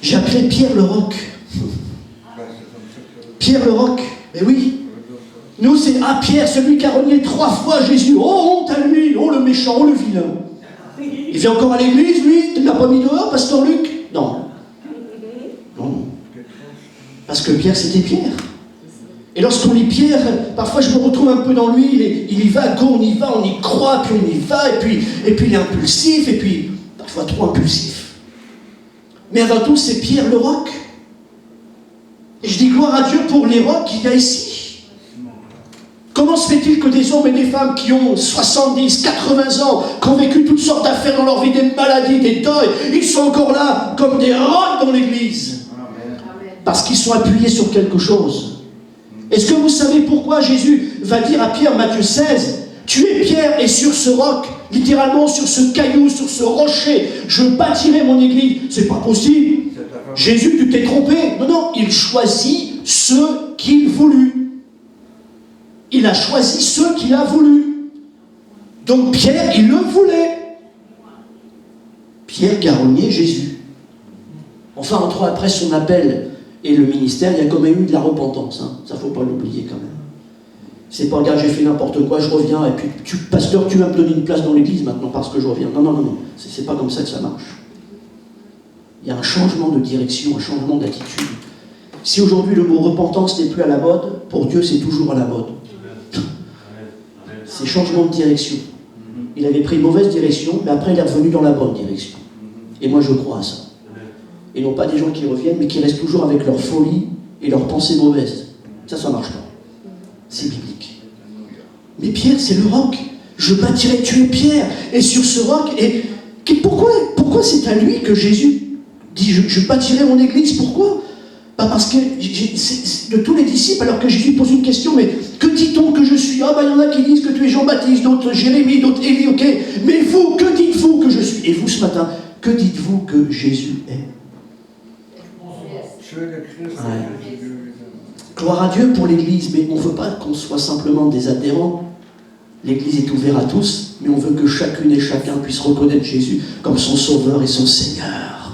Speaker 1: J'ai appelé Pierre le Roc. Pierre le Roc. Mais oui. Nous, c'est Pierre, celui qui a renié 3 fois Jésus. Oh, honte à lui. Oh, le méchant. Oh, le vilain. Il vient encore à l'église, lui? Tu ne l'as pas mis dehors, pasteur Luc? Non. Parce que Pierre, c'était Pierre. Et lorsqu'on lit Pierre, parfois je me retrouve un peu dans lui, il y va, on y va, on y croit, puis on y va, et puis il est impulsif, et puis parfois trop impulsif. Mais avant tout, c'est Pierre le roc. Et je dis gloire à Dieu pour les rocs qu'il y a ici. Comment se fait-il que des hommes et des femmes qui ont 70, 80 ans, qui ont vécu toutes sortes d'affaires dans leur vie, des maladies, des deuils, ils sont encore là comme des rocs dans l'église? Parce qu'ils sont appuyés sur quelque chose. Est-ce que vous savez pourquoi Jésus va dire à Pierre, Matthieu 16, tu es Pierre et sur ce roc, littéralement sur ce caillou, sur ce rocher, je bâtirai mon église? C'est pas possible. Jésus, tu t'es trompé. Non, non, il choisit ceux qu'il voulut. Il a choisi ceux qu'il a voulu. Donc Pierre, il le voulait. Pierre garonnier Jésus. Enfin, après son appel et le ministère, il y a quand même eu de la repentance. Hein. Ça, faut pas l'oublier quand même. C'est pas, regarde, j'ai fait n'importe quoi, je reviens, et puis, pasteur, tu vas me donner une place dans l'église maintenant parce que je reviens. Non, non, non, non. C'est pas comme ça que ça marche. Il y a un changement de direction, un changement d'attitude. Si aujourd'hui le mot repentance n'est plus à la mode, pour Dieu c'est toujours à la mode. C'est changement de direction. Il avait pris une mauvaise direction, mais après il est revenu dans la bonne direction. Et moi je crois à ça. Et non pas des gens qui reviennent, mais qui restent toujours avec leur folie et leurs pensées mauvaises. Ça marche pas. C'est biblique. Mais Pierre, c'est le roc. Je bâtirai, tu es Pierre. Et sur ce roc, pourquoi c'est à lui que Jésus dit, je bâtirai mon église? Pourquoi? Parce que de tous les disciples, alors que Jésus pose une question, mais que dit-on que je suis? Il y en a qui disent que tu es Jean-Baptiste, d'autres Jérémie, d'autres Élie, ok. Mais vous, que dites-vous que je suis? Et vous ce matin, que dites-vous que Jésus est? Ouais. Gloire à Dieu pour l'église, mais on ne veut pas qu'on soit simplement des adhérents. L'église est ouverte à tous, mais on veut que chacune et chacun puisse reconnaître Jésus comme son sauveur et son Seigneur.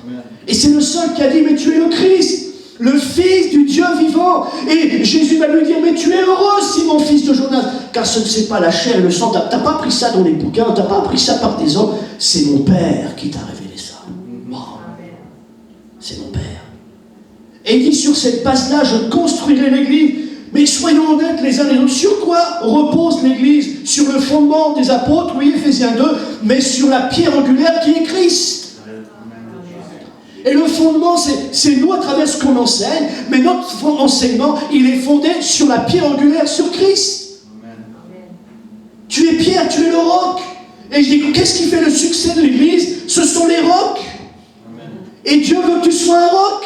Speaker 1: Amen. Et c'est le seul qui a dit, mais tu es le Christ, le Fils du Dieu vivant. Et Jésus va lui dire, mais tu es heureux, Simon, fils de Jonas, car ce n'est pas la chair et le sang. Tu n'as pas appris ça dans les bouquins, tu n'as pas appris ça par tes hommes, c'est mon Père qui t'a révélé ça. Wow. C'est mon Père. Et il dit, sur cette base-là, je construirai l'église. Mais soyons honnêtes les uns les autres. Sur quoi repose l'église? Sur le fondement des apôtres, oui, Éphésiens 2, mais sur la pierre angulaire qui est Christ. Et le fondement, c'est nous à travers ce qu'on enseigne, mais notre enseignement, il est fondé sur la pierre angulaire, sur Christ. Tu es Pierre, tu es le roc. Et je dis, qu'est-ce qui fait le succès de l'église? Ce sont les rocs. Et Dieu veut que tu sois un roc.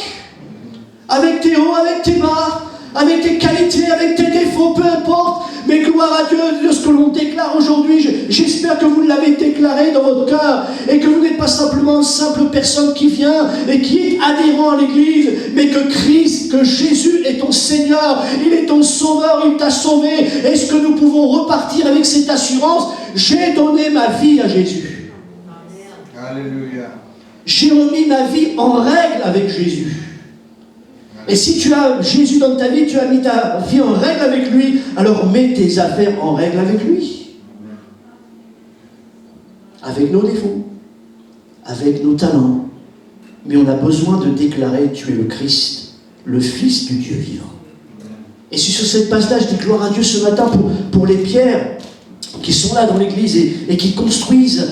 Speaker 1: Avec tes hauts, avec tes bas, avec tes qualités, avec tes défauts, peu importe. Mais gloire à Dieu de ce que l'on déclare aujourd'hui. J'espère que vous l'avez déclaré dans votre cœur et que vous n'êtes pas simplement une simple personne qui vient et qui est adhérent à l'église, mais que Christ, que Jésus est ton Seigneur, il est ton Sauveur, il t'a sauvé. Est-ce que nous pouvons repartir avec cette assurance? J'ai donné ma vie à Jésus. Alléluia. J'ai remis ma vie en règle avec Jésus. Et si tu as Jésus dans ta vie, tu as mis ta vie en règle avec lui, alors mets tes affaires en règle avec lui. Avec nos défauts, avec nos talents. Mais on a besoin de déclarer, tu es le Christ, le Fils du Dieu vivant. Et sur cette base-là, je dis gloire à Dieu ce matin pour les pierres qui sont là dans l'église et qui construisent,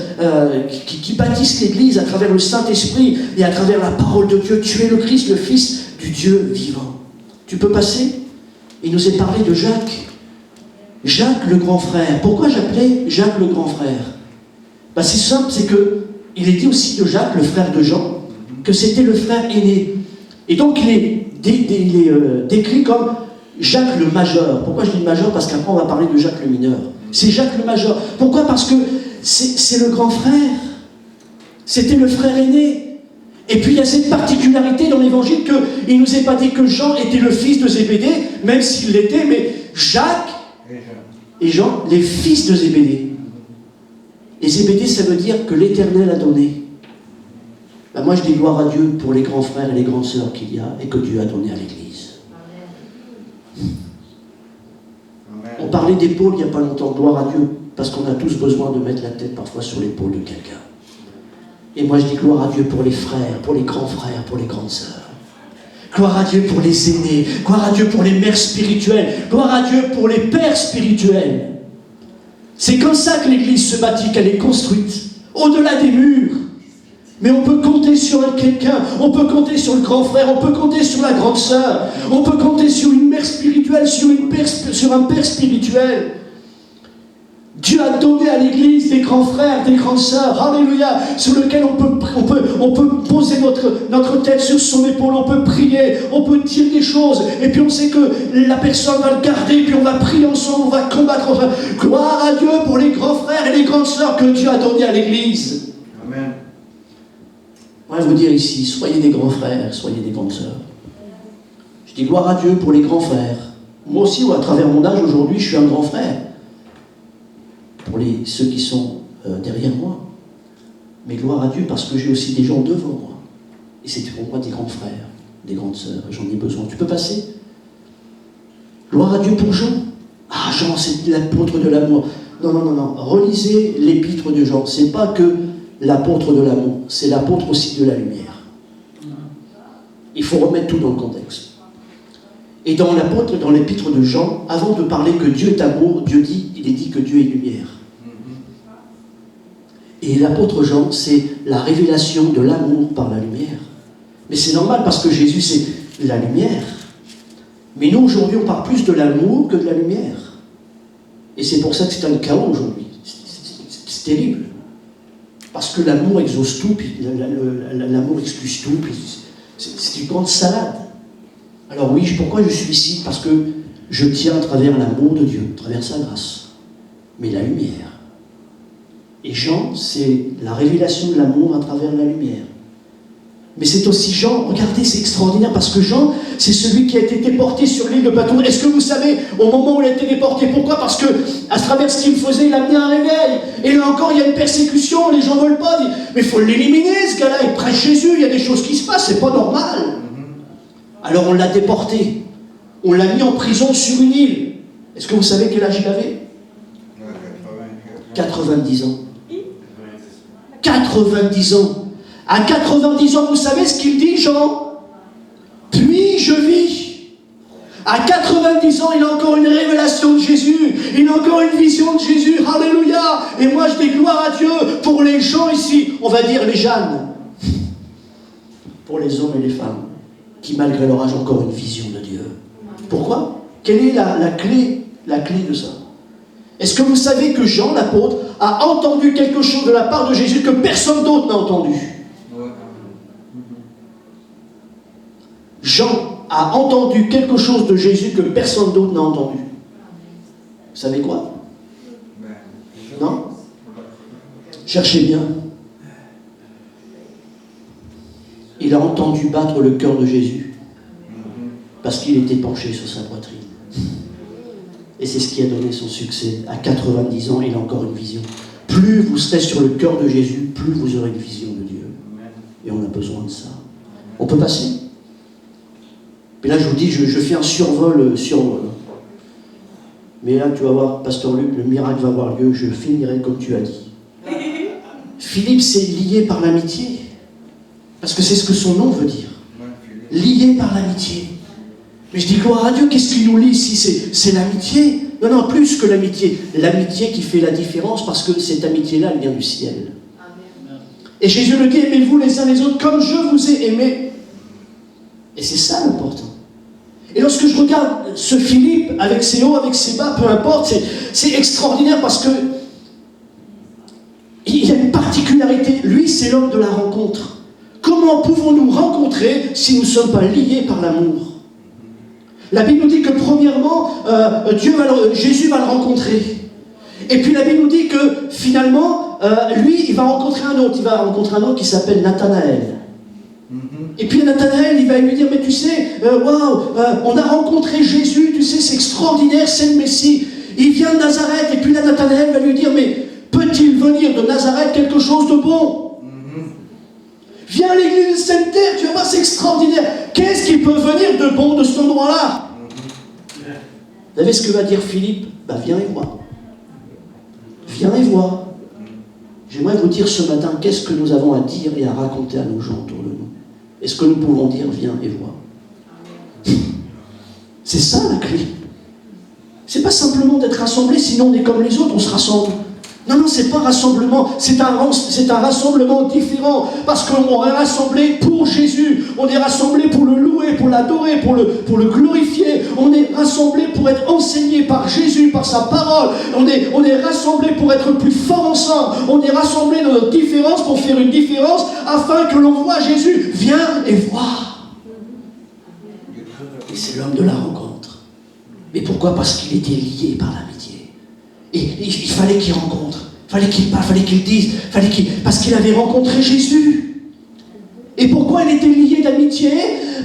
Speaker 1: qui bâtissent l'église à travers le Saint-Esprit et à travers la parole de Dieu. Tu es le Christ, le Fils du Dieu vivant. Tu peux passer? Il nous est parlé de Jacques. Jacques le grand frère. Pourquoi j'appelais Jacques le grand frère? C'est simple, c'est que il est dit aussi de Jacques, le frère de Jean, que c'était le frère aîné. Et donc il est décrit comme Jacques le majeur. Pourquoi je dis majeur? Parce qu'après on va parler de Jacques le mineur. C'est Jacques le majeur. Pourquoi? Parce que c'est le grand frère. C'était le frère aîné. Et puis il y a cette particularité dans l'évangile qu'il ne nous est pas dit que Jean était le fils de Zébédée, même s'il l'était, mais Jacques et Jean, les fils de Zébédée. Et Zébédée, ça veut dire que l'Éternel a donné. Moi je dis gloire à Dieu pour les grands frères et les grandes sœurs qu'il y a et que Dieu a donné à l'Église. Amen. On parlait d'épaule il n'y a pas longtemps, gloire à Dieu, parce qu'on a tous besoin de mettre la tête parfois sur l'épaule de quelqu'un. Et moi je dis gloire à Dieu pour les frères, pour les grands frères, pour les grandes sœurs. Gloire à Dieu pour les aînés, gloire à Dieu pour les mères spirituelles, gloire à Dieu pour les pères spirituels. C'est comme ça que l'Église se bâtit, qu'elle est construite, au-delà des murs. Mais on peut compter sur quelqu'un, on peut compter sur le grand frère, on peut compter sur la grande sœur, on peut compter sur une mère spirituelle, sur un père spirituel. Dieu a donné à l'Église des grands frères, des grandes sœurs, alléluia, sur lesquels on peut poser notre tête sur son épaule, on peut prier, on peut dire des choses, et puis on sait que la personne va le garder, puis on va prier ensemble, on va combattre ensemble. Gloire à Dieu pour les grands frères et les grandes sœurs que Dieu a donnés à l'Église. Amen. Moi, je vais vous dire ici, soyez des grands frères, soyez des grandes sœurs. Je dis gloire à Dieu pour les grands frères. Moi aussi, à travers mon âge aujourd'hui, je suis un grand frère. Pour ceux qui sont derrière moi. Mais gloire à Dieu parce que j'ai aussi des gens devant moi. Et c'est pour moi des grands frères, des grandes sœurs. J'en ai besoin. Tu peux passer? Gloire à Dieu pour Jean. Ah, Jean, c'est l'apôtre de l'amour. Non, non, non, non. Relisez l'épître de Jean. C'est pas que l'apôtre de l'amour, c'est l'apôtre aussi de la lumière. Il faut remettre tout dans le contexte. Et dans l'épître de Jean, avant de parler que Dieu est amour, il est dit que Dieu est lumière. Et l'apôtre Jean, c'est la révélation de l'amour par la lumière. Mais c'est normal parce que Jésus, c'est la lumière. Mais nous, aujourd'hui, on parle plus de l'amour que de la lumière. Et c'est pour ça que c'est un chaos aujourd'hui. C'est terrible. Parce que l'amour exauce tout, puis l'amour excuse tout, puis c'est une grande salade. Alors oui, pourquoi je suis ici? Parce que je tiens à travers l'amour de Dieu, à travers sa grâce. Mais la lumière. Et Jean, c'est la révélation de l'amour à travers la lumière. Mais c'est aussi Jean, regardez, c'est extraordinaire, parce que Jean, c'est celui qui a été déporté sur l'île de Patmos. Est-ce que vous savez, au moment où il a été déporté, pourquoi? Parce que, à travers ce qu'il faisait, il a amené un réveil. Et là encore, il y a une persécution, les gens ne veulent pas. Mais il faut l'éliminer, ce gars-là, il prêche Jésus, il y a des choses qui se passent, c'est pas normal. Alors on l'a déporté. On l'a mis en prison sur une île. Est-ce que vous savez quel âge il avait? 90 ans. 90 ans. À 90 ans, vous savez ce qu'il dit, Jean? Puis je vis. À 90 ans, il a encore une révélation de Jésus. Il a encore une vision de Jésus. Alléluia. Et moi, je dis gloire à Dieu pour les gens ici. On va dire les Jeannes. Pour les hommes et les femmes qui, malgré leur âge, ont encore une vision de Dieu. Pourquoi? Quelle est la clé de ça? Est-ce que vous savez que Jean, l'apôtre, a entendu quelque chose de la part de Jésus que personne d'autre n'a entendu? Jean a entendu quelque chose de Jésus que personne d'autre n'a entendu. Vous savez quoi? Non? Cherchez bien. Il a entendu battre le cœur de Jésus parce qu'il était penché sur sa poitrine. Et c'est ce qui a donné son succès. À 90 ans, il a encore une vision. Plus vous serez sur le cœur de Jésus, plus vous aurez une vision de Dieu. Et on a besoin de ça. On peut passer? Et là, je vous dis, je fais un survol. Mais là, tu vas voir, Pasteur Luc, le miracle va avoir lieu. Je finirai comme tu as dit. Philippe, c'est lié par l'amitié. Parce que c'est ce que son nom veut dire. Lié par l'amitié. Mais je dis gloire à Dieu, qu'est-ce qui nous lie ici? C'est l'amitié. Non, non, plus que l'amitié. L'amitié qui fait la différence parce que cette amitié-là, elle vient du ciel. Amen. Et Jésus le dit, aimez-vous les uns les autres comme je vous ai aimé. Et c'est ça l'important. Et lorsque je regarde ce Philippe, avec ses hauts, avec ses bas, peu importe, c'est extraordinaire parce que il y a une particularité. Lui, c'est l'homme de la rencontre. Comment pouvons-nous rencontrer si nous ne sommes pas liés par l'amour? La Bible nous dit que premièrement, Jésus va le rencontrer. Et puis la Bible nous dit que finalement, lui, il va rencontrer un autre. Il va rencontrer un autre qui s'appelle Nathanaël. Et puis Nathanaël, il va lui dire, mais tu sais, on a rencontré Jésus, tu sais, c'est extraordinaire, c'est le Messie. Il vient de Nazareth. Et puis là, Nathanaël va lui dire, mais peut-il venir de Nazareth quelque chose de bon? Viens à l'église de Sainte-Terre, tu vas voir, c'est extraordinaire. Qu'est-ce qui peut venir de bon de cet endroit-là? Vous savez ce que va dire Philippe? Viens et vois. Viens et vois. J'aimerais vous dire ce matin, qu'est-ce que nous avons à dire et à raconter à nos gens autour de nous? Est-ce que nous pouvons dire, viens et vois? C'est ça la clé. C'est pas simplement d'être rassemblés, sinon on est comme les autres, on se rassemble. Non, c'est pas un rassemblement, c'est un rassemblement différent, parce qu'on est rassemblé pour Jésus, on est rassemblé pour le louer, pour l'adorer, pour le glorifier, on est rassemblé pour être enseigné par Jésus, par sa parole, on est rassemblé pour être plus fort ensemble, on est rassemblé dans notre différence pour faire une différence, afin que l'on voit Jésus, viens et vois. Et c'est l'homme de la rencontre. Mais pourquoi? Parce qu'il était lié par l'amitié. Et il fallait qu'il rencontre, fallait qu'il parle, fallait qu'il dise, parce qu'il avait rencontré Jésus. Et pourquoi il était lié d'amitié?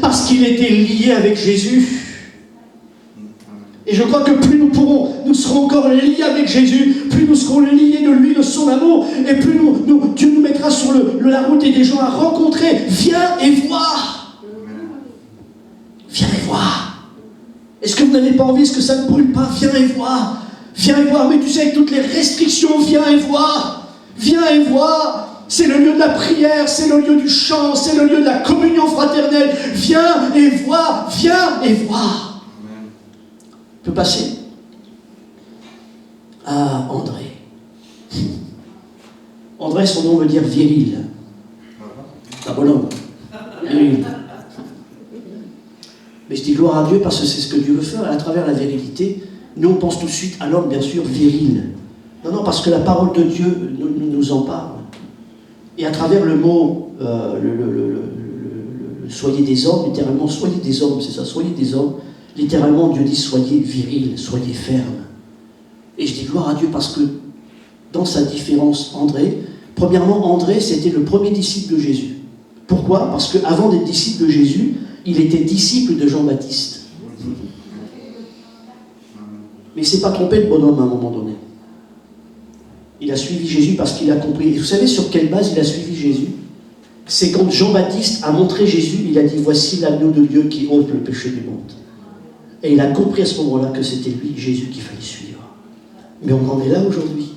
Speaker 1: Parce qu'il était lié avec Jésus. Et je crois que plus nous serons encore liés avec Jésus, plus nous serons liés de lui, de son amour, et plus Dieu nous mettra sur la route et des gens à rencontrer. Viens et vois. Viens et vois. Est-ce que vous n'avez pas envie? Est-ce que ça ne brûle pas? Viens et vois. Viens et voir, mais tu sais, avec toutes les restrictions, viens et vois. Viens et vois. C'est le lieu de la prière, c'est le lieu du chant, c'est le lieu de la communion fraternelle. Viens et vois, viens et vois. On peut passer à André. André, son nom veut dire viril. Un bonhomme. Viril. Mais je dis gloire à Dieu parce que c'est ce que Dieu veut faire à travers la virilité. Nous, on pense tout de suite à l'homme, bien sûr, viril. Non, parce que la parole de Dieu nous en parle. Et à travers le mot, soyez des hommes, littéralement, soyez des hommes, c'est ça, soyez des hommes. Littéralement, Dieu dit, soyez viril, soyez ferme. Et je dis gloire à Dieu parce que, dans sa différence, André, premièrement, André, c'était le premier disciple de Jésus. Pourquoi? Parce qu'avant d'être disciple de Jésus, il était disciple de Jean-Baptiste. Mais il ne s'est pas trompé de bonhomme à un moment donné. Il a suivi Jésus parce qu'il a compris. Et vous savez sur quelle base il a suivi Jésus? C'est quand Jean-Baptiste a montré Jésus, il a dit, voici l'agneau de Dieu qui ôte le péché du monde. Et il a compris à ce moment-là que c'était lui, Jésus, qu'il fallait suivre. Mais on en est là aujourd'hui.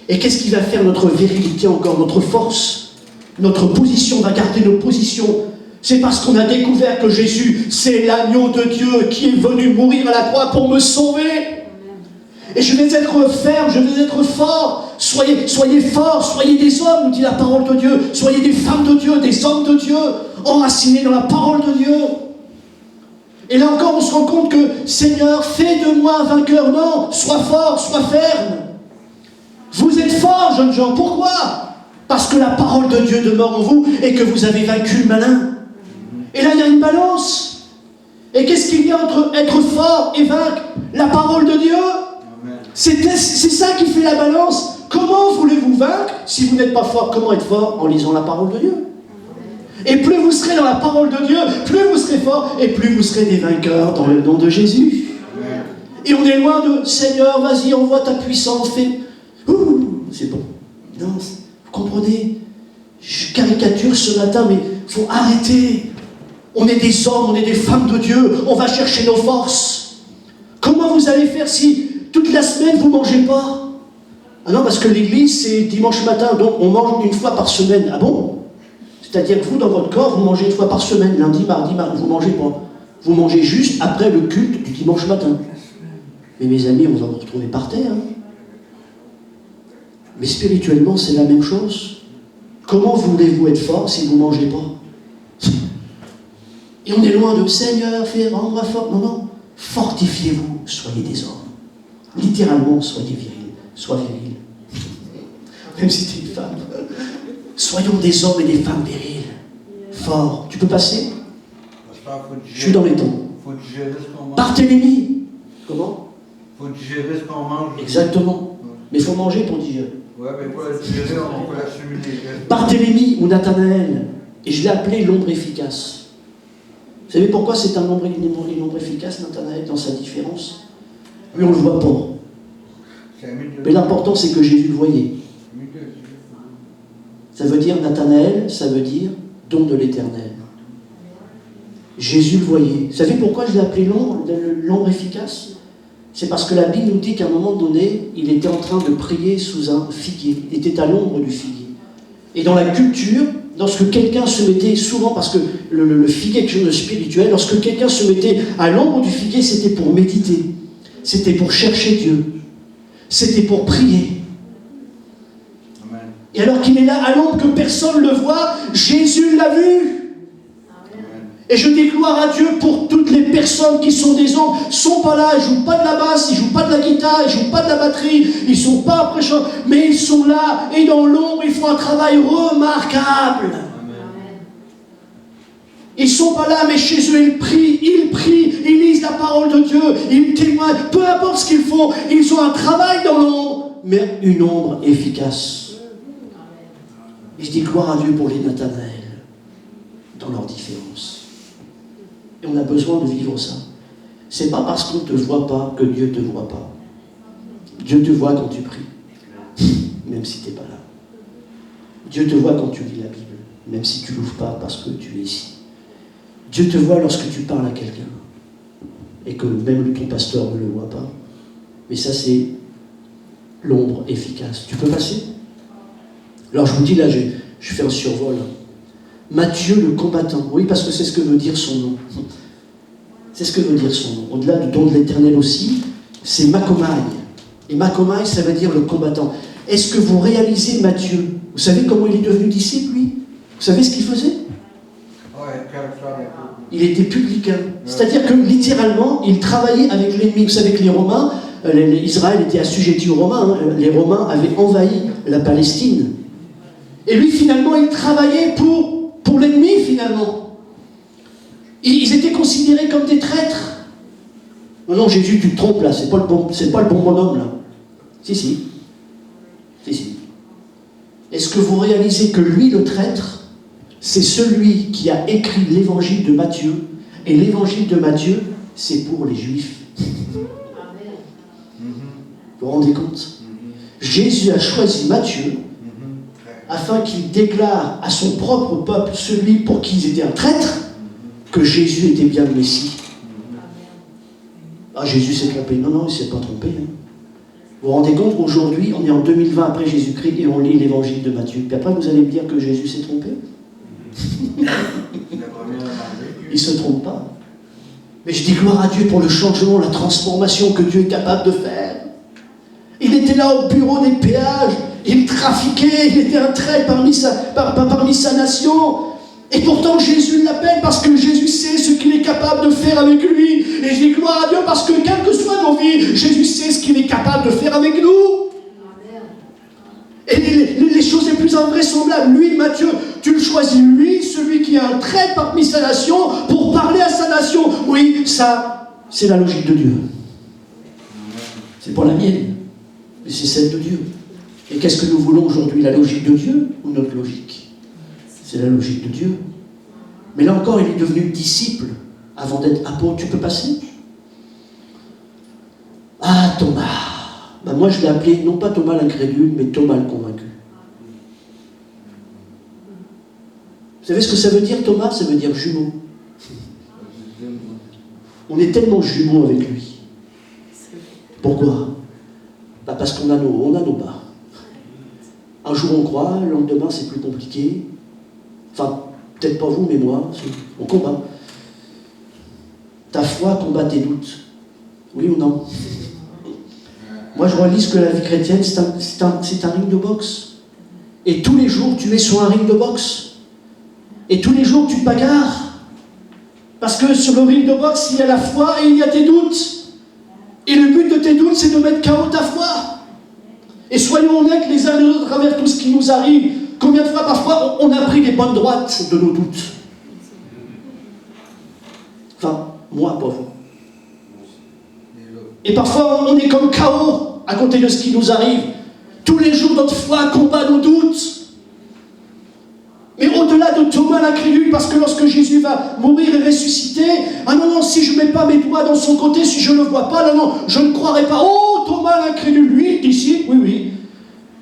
Speaker 1: Et qu'est-ce qui va faire notre virilité encore, notre force? Notre position, on va garder nos positions. C'est parce qu'on a découvert que Jésus, c'est l'agneau de Dieu qui est venu mourir à la croix pour me sauver. Et je vais être ferme, je vais être fort. Soyez forts, soyez des hommes, nous dit la parole de Dieu. Soyez des femmes de Dieu, des hommes de Dieu, enracinés dans la parole de Dieu. Et là encore, on se rend compte que, Seigneur, fais de moi un vainqueur. Non, sois fort, sois ferme. Vous êtes forts, jeunes gens. Pourquoi? Parce que la parole de Dieu demeure en vous et que vous avez vaincu le malin. Et là, il y a une balance. Et qu'est-ce qu'il y a entre être fort et vaincre? La parole de Dieu. C'est ça qui fait la balance. Comment voulez-vous vaincre si vous n'êtes pas fort? Comment être fort? En lisant la parole de Dieu. Et plus vous serez dans la parole de Dieu, plus vous serez fort et plus vous serez des vainqueurs dans le nom de Jésus. Et on est loin de Seigneur, vas-y, envoie ta puissance, fais. C'est bon. Non, vous comprenez? Je caricature ce matin, mais il faut arrêter. On est des hommes, on est des femmes de Dieu, on va chercher nos forces. Comment vous allez faire si toute la semaine vous ne mangez pas? Ah non, parce que l'église c'est dimanche matin, donc on mange une fois par semaine. Ah bon? C'est-à-dire que vous, dans votre corps, vous mangez une fois par semaine, lundi, mardi, vous ne mangez pas. Vous mangez juste après le culte du dimanche matin. Mais mes amis, on va vous retrouver par terre. Hein. Mais spirituellement, c'est la même chose. Comment voulez-vous être fort si vous ne mangez pas? Et on est loin de Seigneur, rends-moi fort. Non. Fortifiez-vous, soyez des hommes. Littéralement, soyez viril. Sois viril. Même si tu es une femme. Soyons des hommes et des femmes virils. Forts. Tu peux passer? Je suis dans les temps. Barthélemy. Comment?
Speaker 2: Il faut digérer ce qu'on mange.
Speaker 1: Exactement. Mais il faut manger pour digérer.
Speaker 2: Ouais, mais pour la digérer, on peut l'assimiler.
Speaker 1: Barthélemy ou Nathanaël. Et je l'ai appelé l'ombre efficace. Vous savez pourquoi c'est un ombre efficace, Nathanaël, dans sa différence? Lui, on ne le voit pas. Mais l'important, c'est que Jésus le voyait. Ça veut dire, Nathanaël, ça veut dire don de l'éternel. Jésus le voyait. Vous savez pourquoi je l'ai appelé l'ombre efficace? C'est parce que la Bible nous dit qu'à un moment donné, il était en train de prier sous un figuier. Il était à l'ombre du figuier. Et dans la culture, lorsque quelqu'un se mettait, souvent parce que le figuier est quelque chose de spirituel, lorsque quelqu'un se mettait à l'ombre du figuier, c'était pour méditer. C'était pour chercher Dieu. C'était pour prier. Et alors qu'il est là à l'ombre que personne ne le voit, Jésus l'a vu. Et je dis gloire à Dieu pour toutes les personnes qui sont des ombres, ne sont pas là, ils ne jouent pas de la basse, ils ne jouent pas de la guitare, ils ne jouent pas de la batterie, ils ne sont pas prêcheurs, mais ils sont là et dans l'ombre, ils font un travail remarquable. Ils ne sont pas là, mais chez eux, ils prient, ils lisent la parole de Dieu, ils témoignent, peu importe ce qu'ils font, ils ont un travail dans l'ombre, mais une ombre efficace. Et je dis gloire à Dieu pour les Nathanaël, dans leurs différences. Et on a besoin de vivre ça. C'est pas parce qu'on ne te voit pas que Dieu ne te voit pas. Dieu te voit quand tu pries, même si tu n'es pas là. Dieu te voit quand tu lis la Bible, même si tu ne l'ouvres pas parce que tu es ici. Dieu te voit lorsque tu parles à quelqu'un, et que même ton pasteur ne le voit pas. Mais ça, c'est l'ombre efficace. Tu peux passer? Alors je vous dis là, je fais un survol. Matthieu le combattant. Oui, parce que c'est ce que veut dire son nom. C'est ce que veut dire son nom. Au-delà du don de l'Éternel aussi, c'est Makomai. Et Makomai, ça veut dire le combattant. Est-ce que vous réalisez Matthieu? Vous savez comment il est devenu disciple, lui? Vous savez ce qu'il faisait? Il était publicain. C'est-à-dire que littéralement, il travaillait avec l'ennemi. Vous savez que les Romains, Israël était assujetti aux Romains. Les Romains avaient envahi la Palestine. Et lui, finalement, il travaillait pour l'ennemi, finalement. Ils étaient considérés comme des traîtres. Non, non, Jésus, tu te trompes là, c'est pas le bon bonhomme là. Si. Est-ce que vous réalisez que lui, le traître, c'est celui qui a écrit l'évangile de Matthieu, et l'évangile de Matthieu, c'est pour les Juifs. Vous vous rendez compte? Jésus a choisi Matthieu afin qu'il déclare à son propre peuple, celui pour qui ils étaient un traître, que Jésus était bien le Messie. Ah, Jésus s'est trompé. Non, il ne s'est pas trompé. Hein. Vous vous rendez compte, aujourd'hui, on est en 2020 après Jésus-Christ et on lit l'évangile de Matthieu. Puis après, vous allez me dire que Jésus s'est trompé? Il ne se trompe pas. Mais je dis gloire à Dieu pour le changement, la transformation que Dieu est capable de faire. Il était là au bureau des péages, il trafiquait, il était un traître parmi sa nation. Et pourtant Jésus l'appelle parce que Jésus sait ce qu'il est capable de faire avec lui. Et je dis gloire à Dieu parce que quelles que soient nos vies, Jésus sait ce qu'il est capable de faire avec nous. Et les choses les plus invraisemblables, lui, Matthieu, tu le choisis, lui, celui qui a un trait parmi sa nation, pour parler à sa nation. Oui, ça, c'est la logique de Dieu. C'est pas la mienne, mais c'est celle de Dieu. Et qu'est-ce que nous voulons aujourd'hui, la logique de Dieu ou notre logique? C'est la logique de Dieu. Mais là encore, il est devenu disciple avant d'être apôtre. Tu peux passer? Ah, Thomas. Ben moi, je l'ai appelé, non pas Thomas l'incrédule, mais Thomas le convaincu. Vous savez ce que ça veut dire, Thomas? Ça veut dire jumeau. On est tellement jumeaux avec lui. Pourquoi? Ben parce qu'on a nos bas. Un jour on croit, le lendemain c'est plus compliqué. Enfin, peut-être pas vous, mais moi, on combat. Ta foi combat tes doutes. Oui ou non? Moi, je réalise que la vie chrétienne, c'est un ring de boxe. Et tous les jours, tu es sur un ring de boxe. Et tous les jours, tu te bagarres. Parce que sur le ring de boxe, il y a la foi et il y a tes doutes. Et le but de tes doutes, c'est de mettre KO ta foi. Et soyons honnêtes les uns les autres à travers tout ce qui nous arrive. Combien de fois, parfois, on a pris les bonnes droites de nos doutes? Enfin, moi, pas vous. Et parfois, on est comme KO à côté de ce qui nous arrive. Tous les jours, notre foi combat nos doutes. Mais au-delà de Thomas l'incrédule, parce que lorsque Jésus va mourir et ressusciter, ah non, si je ne mets pas mes doigts dans son côté, si je ne le vois pas, non, je ne croirai pas. Oh, Thomas l'incrédule, lui, disciple, oui.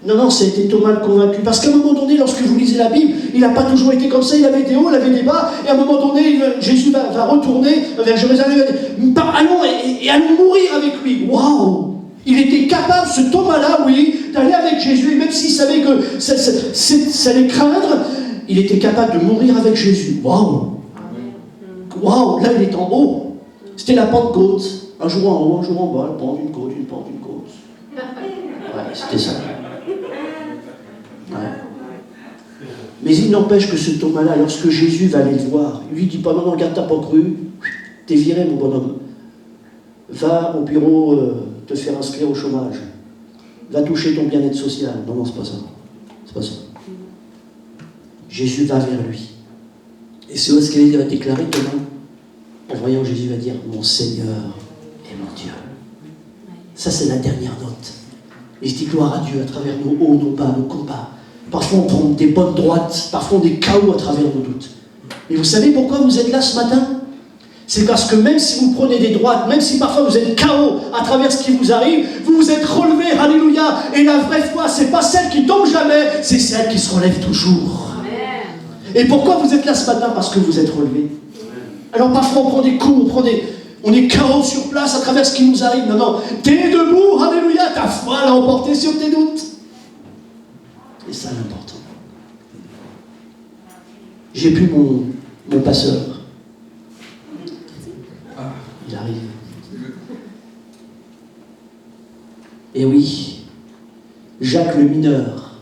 Speaker 1: Non, c'était Thomas le convaincu. Parce qu'à un moment donné, lorsque vous lisez la Bible, il n'a pas toujours été comme ça, il avait des hauts, il avait des bas, et à un moment donné, Jésus va retourner vers Jérusalem, et allons mourir avec lui. Waouh! Il était capable, ce Thomas-là, oui, d'aller avec Jésus, et même s'il savait que ça allait craindre, il était capable de mourir avec Jésus. Waouh! Waouh! Là, il est en haut. C'était la Pentecôte. Un jour en haut, un jour en bas, une pente, une côte. Ouais, c'était ça. Ouais. Mais il n'empêche que ce Thomas-là, lorsque Jésus va aller le voir, il lui dit pas, non, regarde, t'as pas cru, t'es viré, mon bonhomme. Va au bureau te faire inscrire au chômage. Va toucher ton bien-être social. Non, non, c'est pas ça. C'est pas ça. Jésus va vers lui. Et c'est ce qu'il a déclaré Thomas. En voyant Jésus, va dire, mon Seigneur et mon Dieu. Ça, c'est la dernière note. Et je dis gloire à Dieu à travers nos hauts, nos bas, nos combats. Parfois, on prend des bonnes droites. Parfois, on est KO à travers nos doutes. Mais vous savez pourquoi vous êtes là ce matin? C'est parce que même si vous prenez des droites, même si parfois vous êtes KO à travers ce qui vous arrive, vous vous êtes relevé, alléluia. Et la vraie foi, c'est pas celle qui tombe jamais, c'est celle qui se relève toujours. Amen. Et pourquoi vous êtes là ce matin? Parce que vous êtes relevé. Alors parfois on prend des coups, on est KO sur place à travers ce qui nous arrive. Non, non, t'es debout, alléluia, ta foi l'a emporté sur tes doutes. Et ça l'important. J'ai pu mon passeur. Il arrive. Et oui, Jacques le mineur.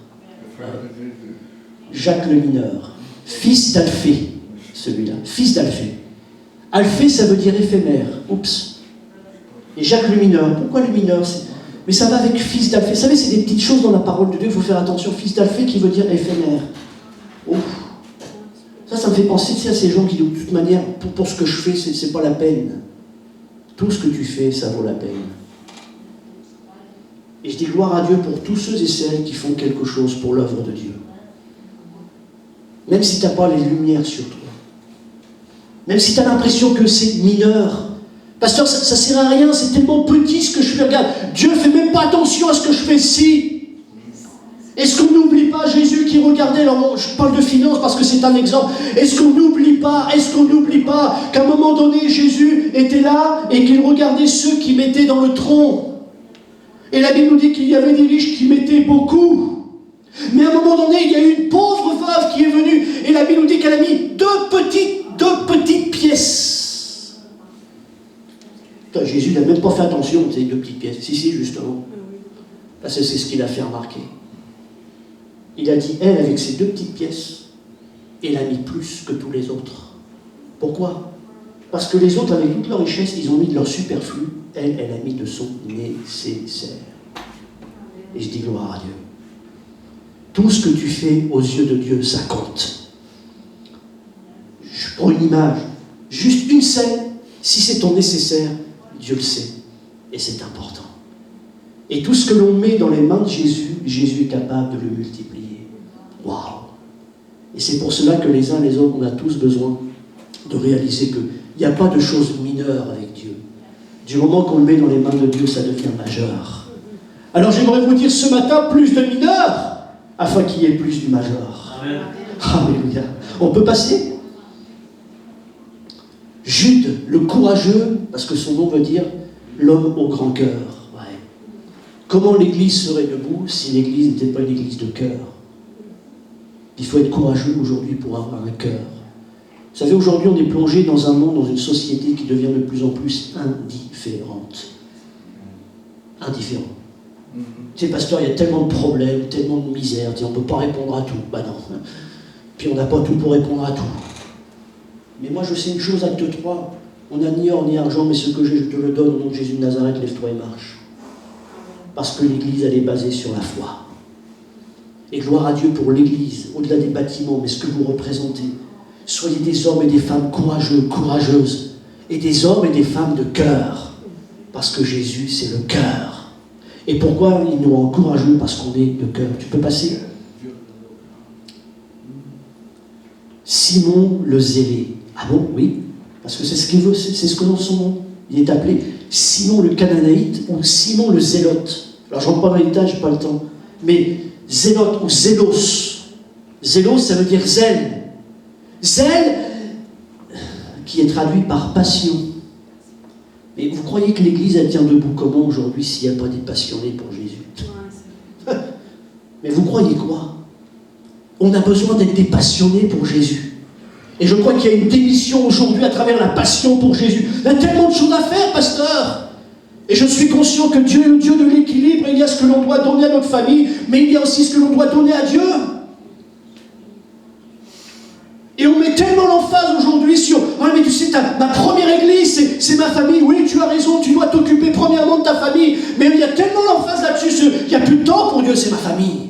Speaker 1: Jacques le mineur, fils d'Alphée, celui-là, fils d'Alphée. Alphée, ça veut dire éphémère. Oups. Et Jacques le mineur, pourquoi le mineur? Mais ça va avec fils d'Alphée. Vous savez, c'est des petites choses dans la parole de Dieu, il faut faire attention. Fils d'Alphée qui veut dire éphémère. Ouf. Ça me fait penser à ces gens qui disent, de toute manière, pour ce que je fais, c'est pas la peine. Tout ce que tu fais, ça vaut la peine. Et je dis gloire à Dieu pour tous ceux et celles qui font quelque chose pour l'œuvre de Dieu. Même si tu n'as pas les lumières sur toi. Même si tu as l'impression que c'est mineur. Pasteur, ça ne sert à rien, c'est tellement petit ce que je fais. Regarde, Dieu ne fait même pas attention à ce que je fais. Si. Est-ce qu'on n'oublie pas Jésus qui regardait, alors je parle de finances parce que c'est un exemple, est-ce qu'on n'oublie pas qu'à un moment donné Jésus était là et qu'il regardait ceux qui mettaient dans le tronc. Et la Bible nous dit qu'il y avait des riches qui mettaient beaucoup. Mais à un moment donné, il y a eu une pauvre veuve qui est venue et la Bible nous dit qu'elle a mis deux petites pièces. Putain, Jésus n'a même pas fait attention à ces 2 petites pièces. Si, justement. Parce que c'est ce qu'il a fait remarquer. Il a dit, elle, avec ses 2 petites pièces, elle a mis plus que tous les autres. Pourquoi? Parce que les autres, avec toute leur richesse, ils ont mis de leur superflu. Elle a mis de son nécessaire. Et je dis gloire à Dieu. Tout ce que tu fais aux yeux de Dieu, ça compte. Je prends une image, juste une scène, si c'est ton nécessaire, Dieu le sait. Et c'est important. Et tout ce que l'on met dans les mains de Jésus, Jésus est capable de le multiplier. Waouh! Et c'est pour cela que les uns les autres, on a tous besoin de réaliser qu'il n'y a pas de choses mineures avec Dieu. Du moment qu'on le met dans les mains de Dieu, ça devient majeur. Alors j'aimerais vous dire ce matin, plus de mineurs, afin qu'il y ait plus du majeur. Amen. Alléluia. On peut passer? Jude, le courageux, parce que son nom veut dire l'homme au grand cœur. Ouais. Comment l'Église serait debout si l'Église n'était pas une Église de cœur? Il faut être courageux aujourd'hui pour avoir un cœur. Vous savez, aujourd'hui, on est plongé dans un monde, dans une société qui devient de plus en plus indifférente. Indifférent. Tu sais, pasteur, il y a tellement de problèmes, tellement de misère, on ne peut pas répondre à tout. Ben non. Puis on n'a pas tout pour répondre à tout. Mais moi, je sais une chose, acte 3. On n'a ni or ni argent, mais ce que j'ai, je te le donne au nom de Jésus de Nazareth, lève-toi et marche. Parce que l'Église, elle est basée sur la foi. Et gloire à Dieu pour l'Église, au-delà des bâtiments, mais ce que vous représentez. Soyez des hommes et des femmes courageux, courageuses, et des hommes et des femmes de cœur, parce que Jésus, c'est le cœur. Et pourquoi il nous rend courageux? Parce qu'on est de cœur. Tu peux passer? Simon le Zélé. Ah bon? Oui. Parce que c'est ce qu'il veut, c'est ce que dans son nom. Il est appelé Simon le Cananéite ou Simon le Zélote. Alors je ne rentre pas dans les détails, je n'ai pas le temps. Mais Zélote ou Zélos. Zélos, ça veut dire zèle. Zèle, qui est traduit par passion. Mais vous croyez que l'Église, elle tient debout comment aujourd'hui s'il n'y a pas des passionnés pour Jésus? Mais vous croyez quoi? On a besoin d'être des passionnés pour Jésus. Et je crois qu'il y a une démission aujourd'hui à travers la passion pour Jésus. Il y a tellement de choses à faire, pasteur. Et je suis conscient que Dieu est le Dieu de l'équilibre. Il y a ce que l'on doit donner à notre famille, mais il y a aussi ce que l'on doit donner à Dieu. Et on met tellement l'emphase aujourd'hui sur « Ouais, mais tu sais, ma première église, c'est ma famille. Oui, tu as raison, tu dois t'occuper premièrement de ta famille. » Mais il y a tellement l'emphase là-dessus, il n'y a plus de temps pour Dieu, c'est ma famille.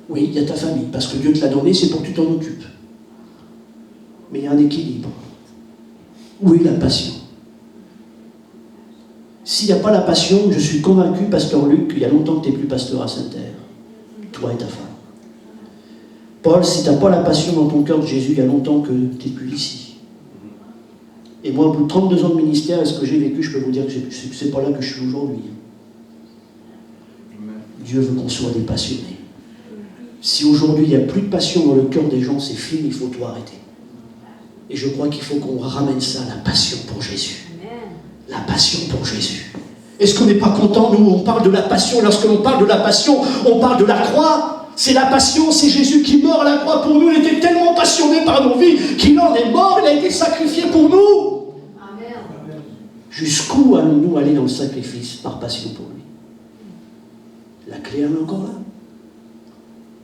Speaker 1: Oui, il y a ta famille, parce que Dieu te l'a donné, c'est pour que tu t'en occupes. Mais il y a un équilibre. Où est la passion? S'il n'y a pas la passion, je suis convaincu, pasteur Luc, qu'il y a longtemps que tu n'es plus pasteur à Sainte-Terre. Toi et ta femme. Paul, si tu n'as pas la passion dans ton cœur de Jésus, il y a longtemps que tu n'es plus ici. Et moi, au bout de 32 ans de ministère, et ce que j'ai vécu, je peux vous dire que ce n'est pas là que je suis aujourd'hui. Dieu veut qu'on soit des passionnés. Si aujourd'hui il n'y a plus de passion dans le cœur des gens, c'est fini, il faut tout arrêter. Et je crois qu'il faut qu'on ramène ça, la passion pour Jésus. La passion pour Jésus. Est-ce qu'on n'est pas content, nous, on parle de la passion, lorsque l'on parle de la passion, on parle de la croix. C'est la passion, c'est Jésus qui meurt à la croix pour nous. Il était tellement passionné par nos vies qu'il en est mort, il a été sacrifié pour nous. Amen. Jusqu'où allons-nous aller dans le sacrifice par passion pour lui? La clé, elle est encore là.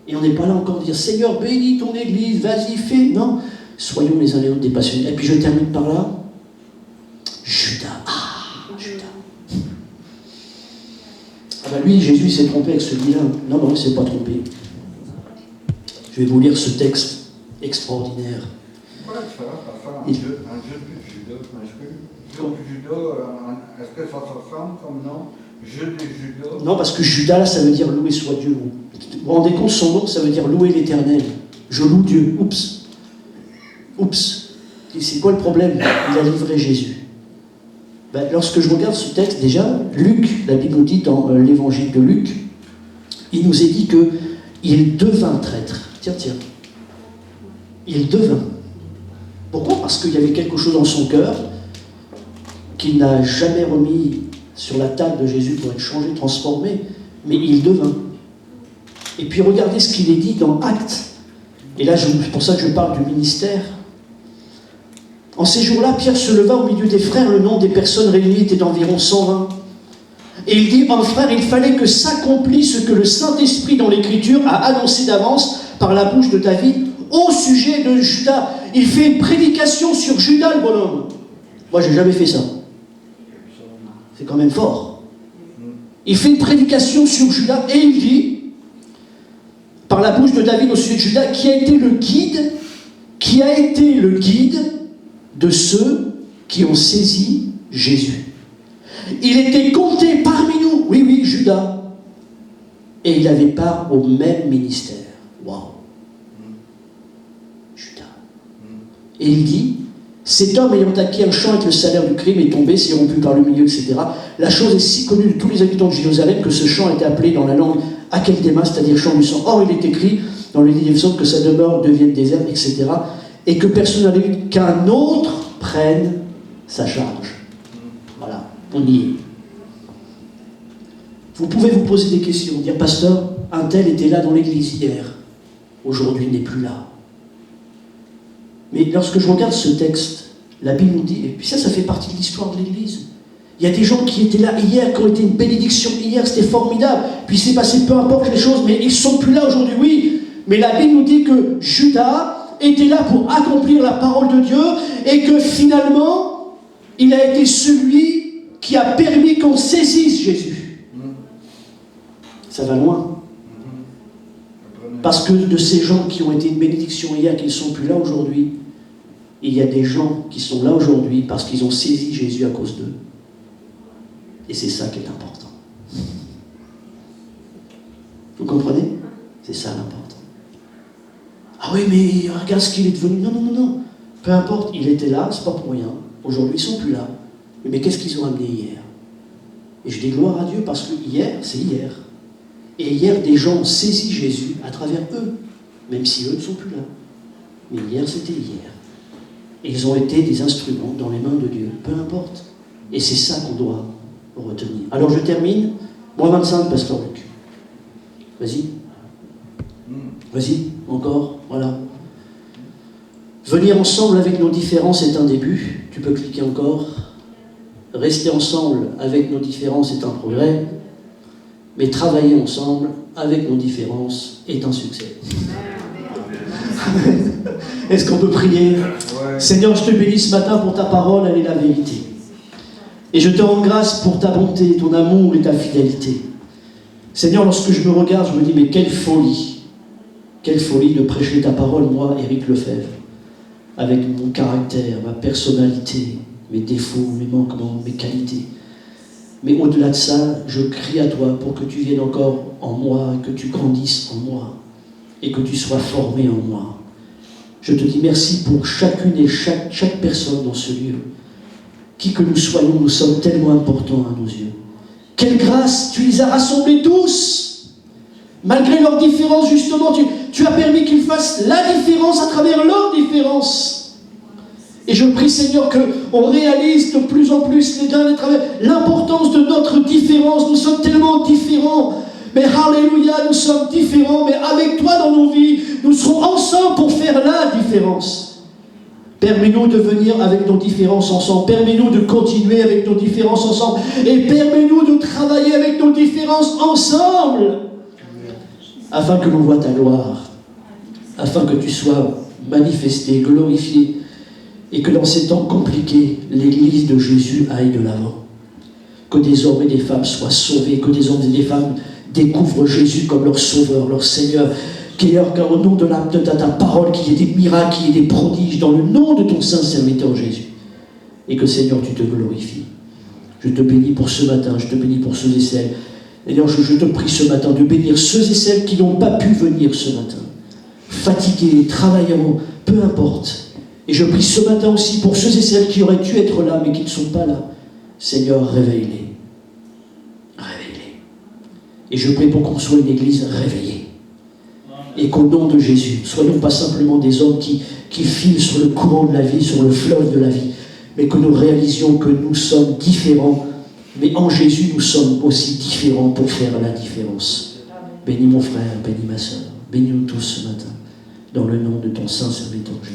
Speaker 1: Et on n'est pas là encore de dire, Seigneur, bénis ton église, vas-y, fais. Non, soyons les uns les autres des passionnés. Et puis je termine par là. Judas. Judas. Ah ben lui, Jésus s'est trompé avec celui-là. Non, il ne s'est pas trompé. Je vais vous lire ce texte extraordinaire.
Speaker 2: Pourquoi tu feras un jeu de Judas? Est-ce que ça se ressemble comme nom? Jeu de Judas?
Speaker 1: Non, parce que Judas, là, ça veut dire louer soit Dieu. Vous vous rendez compte, son nom, ça veut dire louer l'Éternel. Je loue Dieu. Oups. Et c'est quoi le problème? Il a livré Jésus. Ben, lorsque je regarde ce texte, déjà, Luc, la Bible nous dit dans l'évangile de Luc, il nous est dit qu'il devint traître. Tiens. Il devint. Pourquoi? Parce qu'il y avait quelque chose dans son cœur qu'il n'a jamais remis sur la table de Jésus pour être changé, transformé, mais il devint. Et puis regardez ce qu'il est dit dans Actes. Et là, c'est pour ça que je parle du ministère. En ces jours-là, Pierre se leva au milieu des frères. Le nombre des personnes réunies était d'environ 120. Et il dit, frères, il fallait que s'accomplisse ce que le Saint-Esprit dans l'Écriture a annoncé d'avance par la bouche de David au sujet de Judas. Il fait une prédication sur Judas, le bonhomme. Moi, j'ai jamais fait ça. C'est quand même fort. Il fait une prédication sur Judas et il dit, par la bouche de David au sujet de Judas, qui a été le guide de ceux qui ont saisi Jésus. Il était compté parmi nous, oui, Judas, et il avait part au même ministère. Waouh! Judas. Et il dit, cet homme ayant acquis un champ avec le salaire du crime est tombé, s'est rompu par le milieu, etc. La chose est si connue de tous les habitants de Jérusalem que ce champ était appelé dans la langue Akeldéma, c'est-à-dire champ du sang. Or, il est écrit dans le livre des Psaumes que sa demeure devienne déserte, etc. Et que personne n'a eu qu'un autre prenne sa charge. Voilà, on y est. Vous pouvez vous poser des questions, dire, pasteur, un tel était là dans l'église hier, aujourd'hui il n'est plus là. Mais lorsque je regarde ce texte, la Bible nous dit, et puis ça fait partie de l'histoire de l'église. Il y a des gens qui étaient là hier, qui ont été une bénédiction hier, c'était formidable. Puis c'est passé, peu importe les choses, mais ils ne sont plus là aujourd'hui, oui. Mais la Bible nous dit que Judas était là pour accomplir la parole de Dieu et que finalement, il a été celui qui a permis qu'on saisisse Jésus. Ça va loin. Parce que de ces gens qui ont été une bénédiction hier, qui ne sont plus là aujourd'hui, il y a des gens qui sont là aujourd'hui parce qu'ils ont saisi Jésus à cause d'eux. Et c'est ça qui est important. Vous comprenez? C'est ça l'important. Ah oui, mais regarde ce qu'il est devenu. Non. Peu importe, il était là, c'est pas pour rien. Aujourd'hui, ils sont plus là. Mais qu'est-ce qu'ils ont amené hier? Et je dis gloire à Dieu parce que hier, c'est hier. Et hier, des gens ont saisi Jésus à travers eux, même si eux ne sont plus là. Mais hier, c'était hier. Et ils ont été des instruments dans les mains de Dieu, peu importe. Et c'est ça qu'on doit retenir. Alors je termine. Moi, 25, pasteur Luc. Vas-y, encore, voilà. Venir ensemble avec nos différences est un début. Tu peux cliquer encore. Rester ensemble avec nos différences est un progrès. Mais travailler ensemble avec nos différences est un succès. Est-ce qu'on peut prier?
Speaker 2: Ouais.
Speaker 1: Seigneur, je te bénis ce matin pour ta parole, elle est la vérité. Et je te rends grâce pour ta bonté, ton amour et ta fidélité. Seigneur, lorsque je me regarde, je me dis, mais quelle folie de prêcher ta parole, moi, Éric Lefebvre, avec mon caractère, ma personnalité, mes défauts, mes manquements, mes qualités. Mais au-delà de ça, je crie à toi pour que tu viennes encore en moi, que tu grandisses en moi, et que tu sois formé en moi. Je te dis merci pour chacune et chaque personne dans ce lieu. Qui que nous soyons, nous sommes tellement importants à nos yeux. Quelle grâce, tu les as rassemblés tous. Malgré leurs différences, justement, tu as permis qu'ils fassent la différence à travers leurs différences. Et je prie, Seigneur, qu'on réalise de plus en plus les uns et travers l'importance de notre différence. Nous sommes tellement différents. Mais alléluia, nous sommes différents, mais avec toi dans nos vies, nous serons ensemble pour faire la différence. Permets-nous de venir avec nos différences ensemble. Permets-nous de continuer avec nos différences ensemble. Et permets-nous de travailler avec nos différences ensemble. Afin que l'on voie ta gloire. Afin que tu sois manifesté, glorifié. Et que dans ces temps compliqués, l'Église de Jésus aille de l'avant. Que des hommes et des femmes soient sauvés. Que des hommes et des femmes découvrent Jésus comme leur sauveur, leur Seigneur. Qu'au nom de ta parole, qu'il y ait des miracles, qu'il y ait des prodiges, dans le nom de ton saint serviteur Jésus. Et que Seigneur, tu te glorifies. Je te bénis pour ce matin, je te bénis pour ceux et celles. D'ailleurs, je te prie ce matin de bénir ceux et celles qui n'ont pas pu venir ce matin. Fatigués, travaillant, peu importe. Et je prie ce matin aussi pour ceux et celles qui auraient dû être là, mais qui ne sont pas là. Seigneur, réveille-les. Réveille-les. Et je prie pour qu'on soit une église réveillée. Et qu'au nom de Jésus, soyons pas simplement des hommes qui filent sur le courant de la vie, sur le fleuve de la vie, mais que nous réalisions que nous sommes différents, mais en Jésus, nous sommes aussi différents pour faire la différence. Bénis mon frère, bénis ma soeur, bénis-nous tous ce matin, dans le nom de ton saint serviteur Jésus.